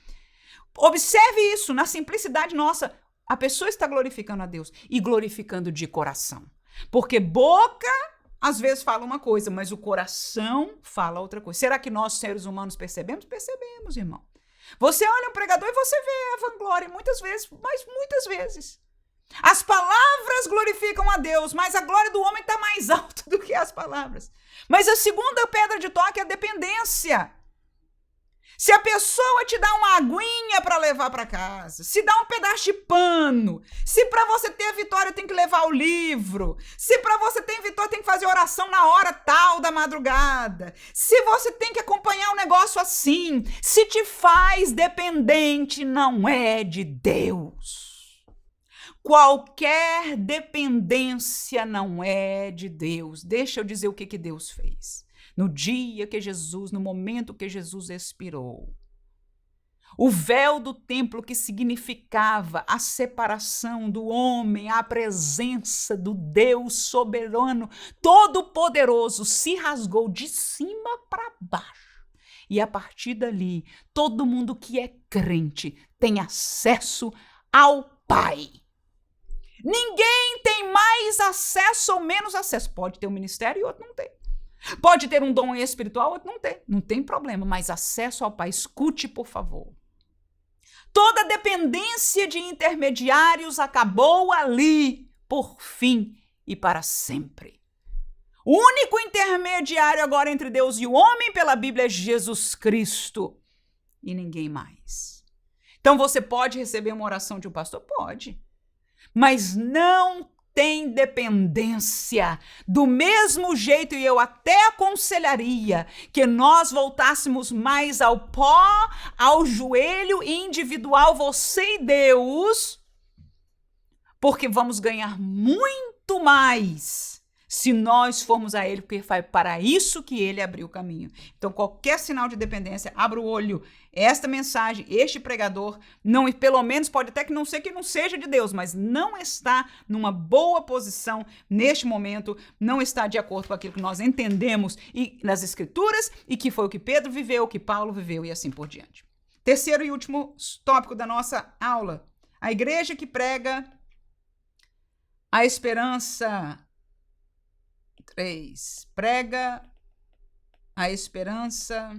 observe isso, na simplicidade nossa. A pessoa está glorificando a Deus e glorificando de coração. Porque boca, às vezes, fala uma coisa, mas o coração fala outra coisa. Será que nós, seres humanos, percebemos? Percebemos, irmão. Você olha um pregador e você vê a vanglória muitas vezes, mas muitas vezes. As palavras glorificam a Deus, mas a glória do homem está mais alta do que as palavras. Mas a segunda pedra de toque é a dependência. Se a pessoa te dá uma aguinha para levar para casa, se dá um pedaço de pano, se para você ter vitória tem que levar o livro, se para você ter vitória tem que fazer oração na hora tal da madrugada, se você tem que acompanhar um negócio assim, se te faz dependente, não é de Deus. Qualquer dependência não é de Deus. Deixa eu dizer o que Deus fez. No dia que Jesus, no momento que Jesus expirou, o véu do templo que significava a separação do homem, a presença do Deus soberano, todo-poderoso, se rasgou de cima para baixo. E a partir dali, todo mundo que é crente tem acesso ao Pai. Ninguém tem mais acesso ou menos acesso. Pode ter um ministério e outro não tem. Pode ter um dom espiritual, outro não tem. Não tem problema, mas acesso ao Pai. Escute, por favor. Toda dependência de intermediários acabou ali, por fim e para sempre. O único intermediário agora entre Deus e o homem pela Bíblia é Jesus Cristo e ninguém mais. Então você pode receber uma oração de um pastor? Pode. Mas não tem dependência. Do mesmo jeito, e eu até aconselharia que nós voltássemos mais ao pó, ao joelho individual, você e Deus, porque vamos ganhar muito mais se nós formos a Ele, porque foi para isso que Ele abriu o caminho. Então, qualquer sinal de dependência, abra o olho. Esta mensagem, este pregador, não, e pelo menos pode até que não seja de Deus, mas não está numa boa posição neste momento, não está de acordo com aquilo que nós entendemos e nas Escrituras, e que foi o que Pedro viveu, o que Paulo viveu e assim por diante. Terceiro e último tópico da nossa aula. A igreja que prega a esperança. 3. Prega a esperança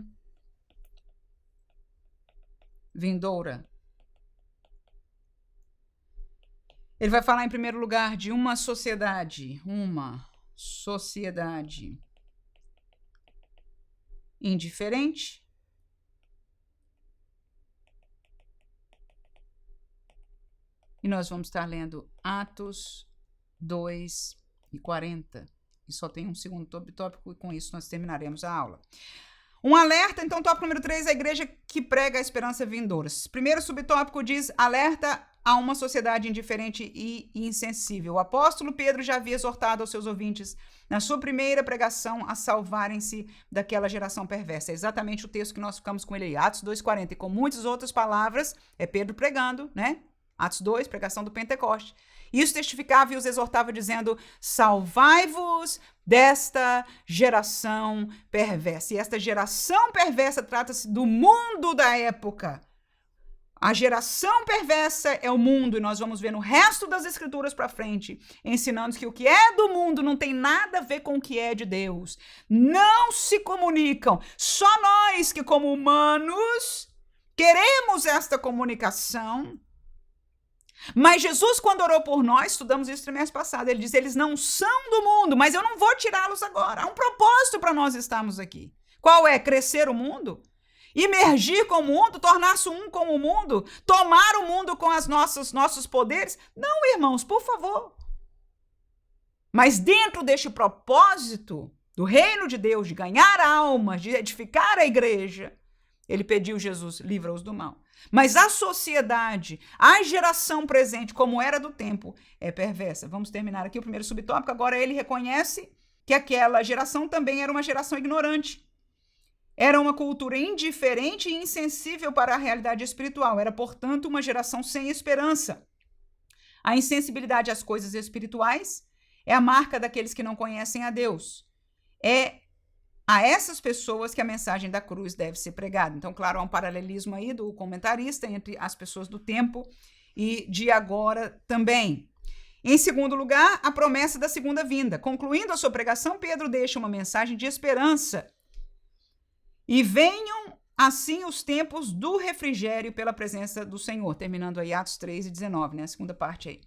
vindoura. Ele vai falar em primeiro lugar de uma sociedade indiferente, e nós vamos estar lendo Atos 2:40. E só tem um segundo tópico, e com isso nós terminaremos a aula. Um alerta, então, tópico número 3, a igreja que prega a esperança vindoura. Primeiro subtópico diz, alerta a uma sociedade indiferente e insensível. O apóstolo Pedro já havia exortado aos seus ouvintes, na sua primeira pregação, a salvarem-se daquela geração perversa. É exatamente o texto que nós ficamos com ele aí, Atos 2:40. E com muitas outras palavras, é Pedro pregando, né? Atos 2, pregação do Pentecoste. Isso testificava e os exortava dizendo, salvai-vos desta geração perversa. E esta geração perversa trata-se do mundo da época. A geração perversa é o mundo, e nós vamos ver no resto das Escrituras para frente, ensinando que o que é do mundo não tem nada a ver com o que é de Deus. Não se comunicam. Só nós que, como humanos, queremos esta comunicação. Mas Jesus, quando orou por nós, estudamos isso no mês passado, ele diz, eles não são do mundo, mas eu não vou tirá-los agora. Há um propósito para nós estarmos aqui. Qual é? Crescer o mundo? Imergir com o mundo? Tornar-se um com o mundo? Tomar o mundo com os nossos poderes? Não, irmãos, por favor. Mas dentro deste propósito do reino de Deus, de ganhar almas, de edificar a igreja, ele pediu, Jesus, livra-os do mal. Mas a sociedade, a geração presente, como era do tempo, é perversa. Vamos terminar aqui o primeiro subtópico. Agora ele reconhece que aquela geração também era uma geração ignorante. Era uma cultura indiferente e insensível para a realidade espiritual. Era, portanto, uma geração sem esperança. A insensibilidade às coisas espirituais é a marca daqueles que não conhecem a Deus. É a essas pessoas que a mensagem da cruz deve ser pregada. Então, claro, há um paralelismo aí do comentarista entre as pessoas do tempo e de agora também. Em segundo lugar, a promessa da segunda vinda. Concluindo a sua pregação, Pedro deixa uma mensagem de esperança. E venham assim os tempos do refrigério pela presença do Senhor. Terminando aí Atos 3:19, né? A segunda parte aí.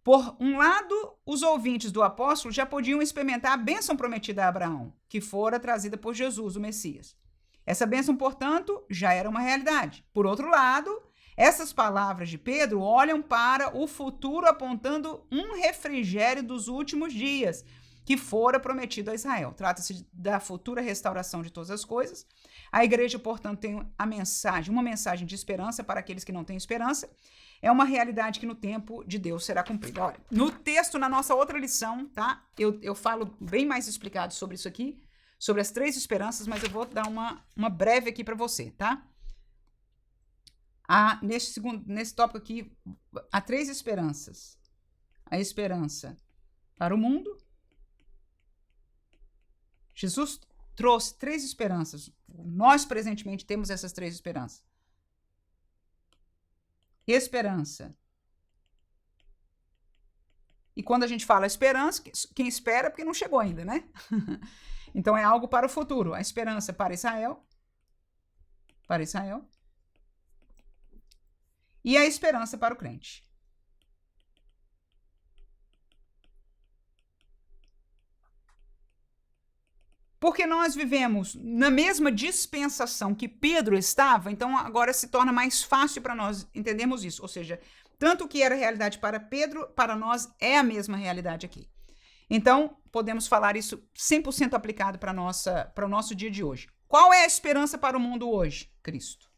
Por um lado, os ouvintes do apóstolo já podiam experimentar a bênção prometida a Abraão, que fora trazida por Jesus, o Messias. Essa bênção, portanto, já era uma realidade. Por outro lado, essas palavras de Pedro olham para o futuro apontando um refrigério dos últimos dias, que fora prometido a Israel. Trata-se da futura restauração de todas as coisas. A igreja, portanto, tem uma mensagem de esperança para aqueles que não têm esperança. É uma realidade que no tempo de Deus será cumprida. Olha, no texto, na nossa outra lição, tá? Eu falo bem mais explicado sobre isso aqui, sobre as 3 esperanças, mas eu vou dar uma breve aqui para você, tá? Nesse tópico aqui, há 3 esperanças. A esperança para o mundo. Jesus trouxe 3 esperanças. Nós, presentemente, temos essas 3 esperanças. Esperança. E quando a gente fala esperança, quem espera é porque não chegou ainda, né? Então é algo para o futuro. A esperança para Israel. Para Israel. E a esperança para o crente. Porque nós vivemos na mesma dispensação que Pedro estava, então agora se torna mais fácil para nós entendermos isso. Ou seja, tanto o que era realidade para Pedro, para nós é a mesma realidade aqui. Então, podemos falar isso 100% aplicado para o nosso dia de hoje. Qual é a esperança para o mundo hoje? Cristo.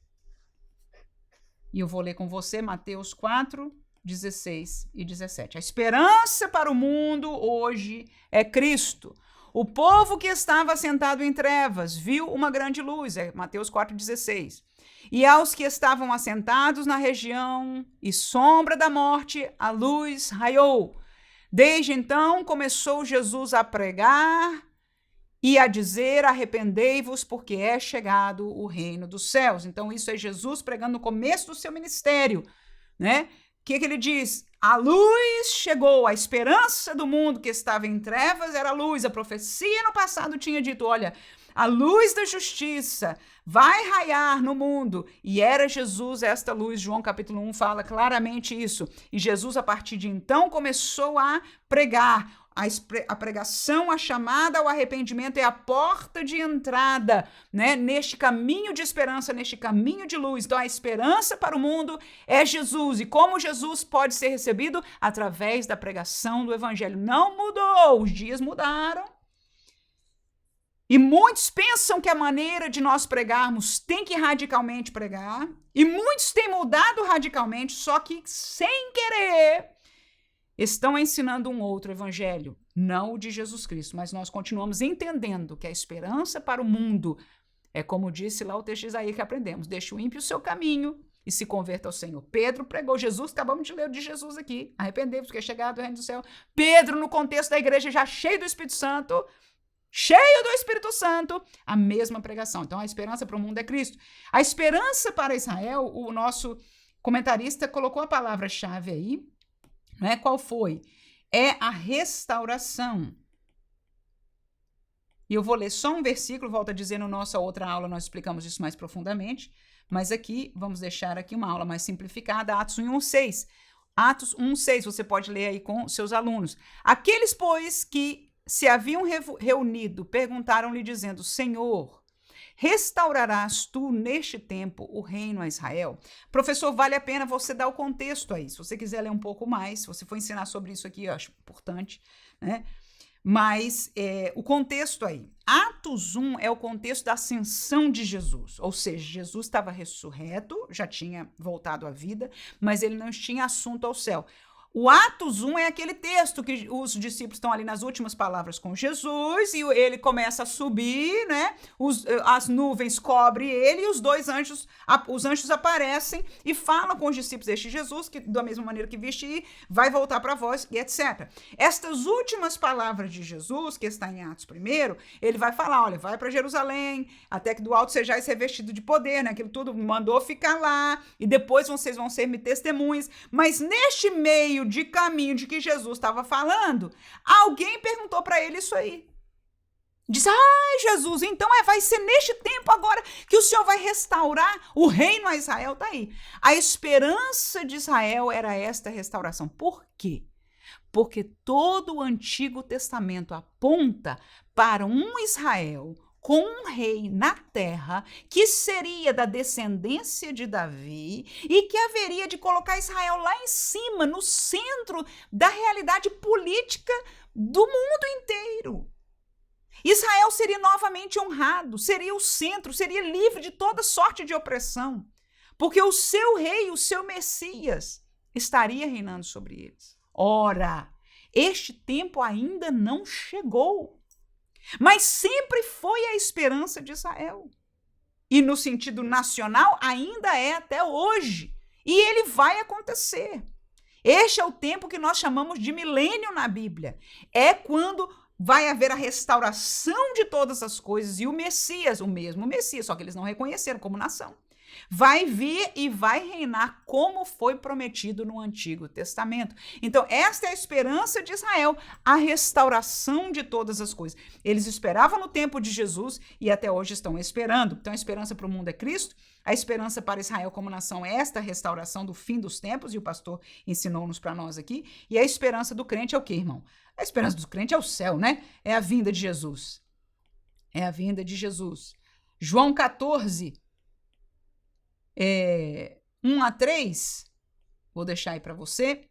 E eu vou ler com você Mateus 4, 16 e 17. A esperança para o mundo hoje é Cristo. O povo que estava sentado em trevas viu uma grande luz, é Mateus 4,16. E aos que estavam assentados na região e sombra da morte, a luz raiou. Desde então começou Jesus a pregar e a dizer: arrependei-vos, porque é chegado o reino dos céus. Então isso é Jesus pregando no começo do seu ministério, né? O que ele diz? A luz chegou, a esperança do mundo que estava em trevas era a luz. A profecia no passado tinha dito, olha, a luz da justiça vai raiar no mundo. E era Jesus esta luz. João capítulo 1 fala claramente isso. E Jesus, a partir de então, começou a pregar. A pregação, a chamada ao arrependimento é a porta de entrada, né, neste caminho de esperança, neste caminho de luz. Então, a esperança para o mundo é Jesus. E como Jesus pode ser recebido? Através da pregação do evangelho. Não mudou, os dias mudaram. E muitos pensam que a maneira de nós pregarmos tem que radicalmente pregar. E muitos têm mudado radicalmente, só que sem querer estão ensinando um outro evangelho, não o de Jesus Cristo, mas nós continuamos entendendo que a esperança para o mundo é como disse lá o texto de Isaías que aprendemos, deixe o ímpio o seu caminho e se converta ao Senhor. Pedro pregou Jesus, acabamos de ler o de Jesus aqui, arrependei-vos porque é chegado o reino do céu. Pedro, no contexto da igreja já cheio do Espírito Santo, a mesma pregação. Então a esperança para o mundo é Cristo. A esperança para Israel, o nosso comentarista colocou a palavra-chave aí, né? Qual foi? É a restauração. E eu vou ler só um versículo, volto a dizer, na nossa outra aula nós explicamos isso mais profundamente, mas aqui, vamos deixar aqui uma aula mais simplificada, Atos 1:6. Atos 1:6, você pode ler aí com seus alunos. Aqueles, pois, que se haviam reunido, perguntaram-lhe dizendo, Senhor, restaurarás tu neste tempo o reino a Israel? Professor, vale a pena você dar o contexto aí. Se você quiser ler um pouco mais, se você for ensinar sobre isso aqui, eu acho importante, né? Mas o contexto aí. Atos 1 é o contexto da ascensão de Jesus. Ou seja, Jesus estava ressurreto, já tinha voltado à vida, mas ele não tinha assunto ao céu. O Atos 1 é aquele texto que os discípulos estão ali nas últimas palavras com Jesus e ele começa a subir, né? As nuvens cobrem ele e os anjos aparecem e falam com os discípulos deste Jesus, que da mesma maneira que viste, vai voltar para vós e etc. Estas últimas palavras de Jesus, que está em Atos 1, ele vai falar, olha, vai para Jerusalém, até que do alto sejais revestido de poder, né? Aquilo tudo mandou ficar lá e depois vocês vão ser testemunhas. Mas neste meio meio de caminho de que Jesus estava falando, alguém perguntou para ele isso aí. Diz, Jesus, então vai ser neste tempo agora que o Senhor vai restaurar o reino a Israel? Tá aí. A esperança de Israel era esta restauração. Por quê? Porque todo o Antigo Testamento aponta para um Israel com um rei na terra que seria da descendência de Davi e que haveria de colocar Israel lá em cima, no centro da realidade política do mundo inteiro. Israel seria novamente honrado, seria o centro, seria livre de toda sorte de opressão, porque o seu rei, o seu Messias, estaria reinando sobre eles. Ora, este tempo ainda não chegou, mas sempre foi a esperança de Israel. E no sentido nacional, ainda é até hoje. E ele vai acontecer. Este é o tempo que nós chamamos de milênio na Bíblia. É quando vai haver a restauração de todas as coisas e o Messias, o mesmo Messias, só que eles não reconheceram como nação, vai vir e vai reinar como foi prometido no Antigo Testamento. Então, esta é a esperança de Israel, a restauração de todas as coisas. Eles esperavam no tempo de Jesus e até hoje estão esperando. Então, a esperança para o mundo é Cristo, a esperança para Israel como nação é esta restauração do fim dos tempos, e o pastor ensinou-nos para nós aqui, e a esperança do crente é o quê, irmão? A esperança do crente é o céu, né? É a vinda de Jesus. É a vinda de Jesus. João 14, 1-3, vou deixar aí para você.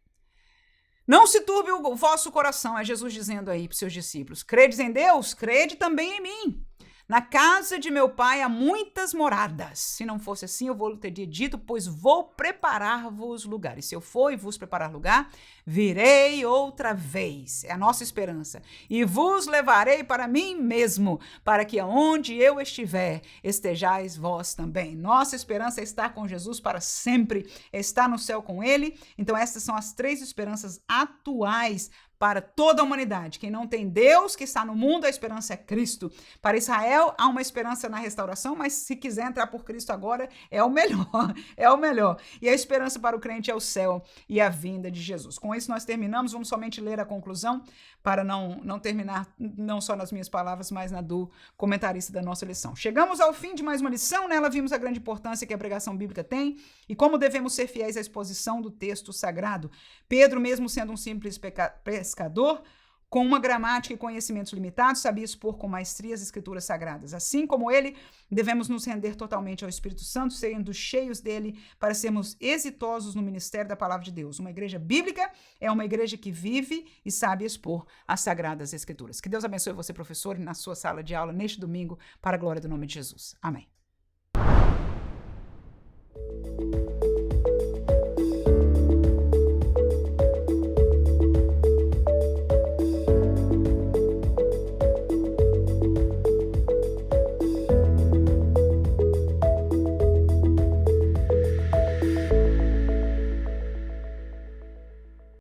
Não se turbe o vosso coração, é Jesus dizendo aí para os seus discípulos. Credes em Deus? Crede também em mim. Na casa de meu pai há muitas moradas. Se não fosse assim, eu vou ter dito, pois vou preparar-vos lugar. E se eu for e vos preparar lugar, virei outra vez. É a nossa esperança. E vos levarei para mim mesmo, para que aonde eu estiver, estejais vós também. Nossa esperança é estar com Jesus para sempre, estar no céu com ele. Então, essas são as 3 esperanças atuais para toda a humanidade. Quem não tem Deus que está no mundo, a esperança é Cristo. Para Israel, há uma esperança na restauração, mas se quiser entrar por Cristo agora, é o melhor, é o melhor. E a esperança para o crente é o céu e a vinda de Jesus. Com isso nós terminamos, vamos somente ler a conclusão, para não terminar não só nas minhas palavras, mas na do comentarista da nossa lição. Chegamos ao fim de mais uma lição, nela vimos a grande importância que a pregação bíblica tem e como devemos ser fiéis à exposição do texto sagrado. Pedro, mesmo sendo um simples pescador, com uma gramática e conhecimentos limitados, sabia expor com maestria as escrituras sagradas. Assim como ele, devemos nos render totalmente ao Espírito Santo, sendo cheios dele para sermos exitosos no ministério da palavra de Deus. Uma igreja bíblica é uma igreja que vive e sabe expor as sagradas escrituras. Que Deus abençoe você, professor, na sua sala de aula neste domingo, para a glória do nome de Jesus. Amém.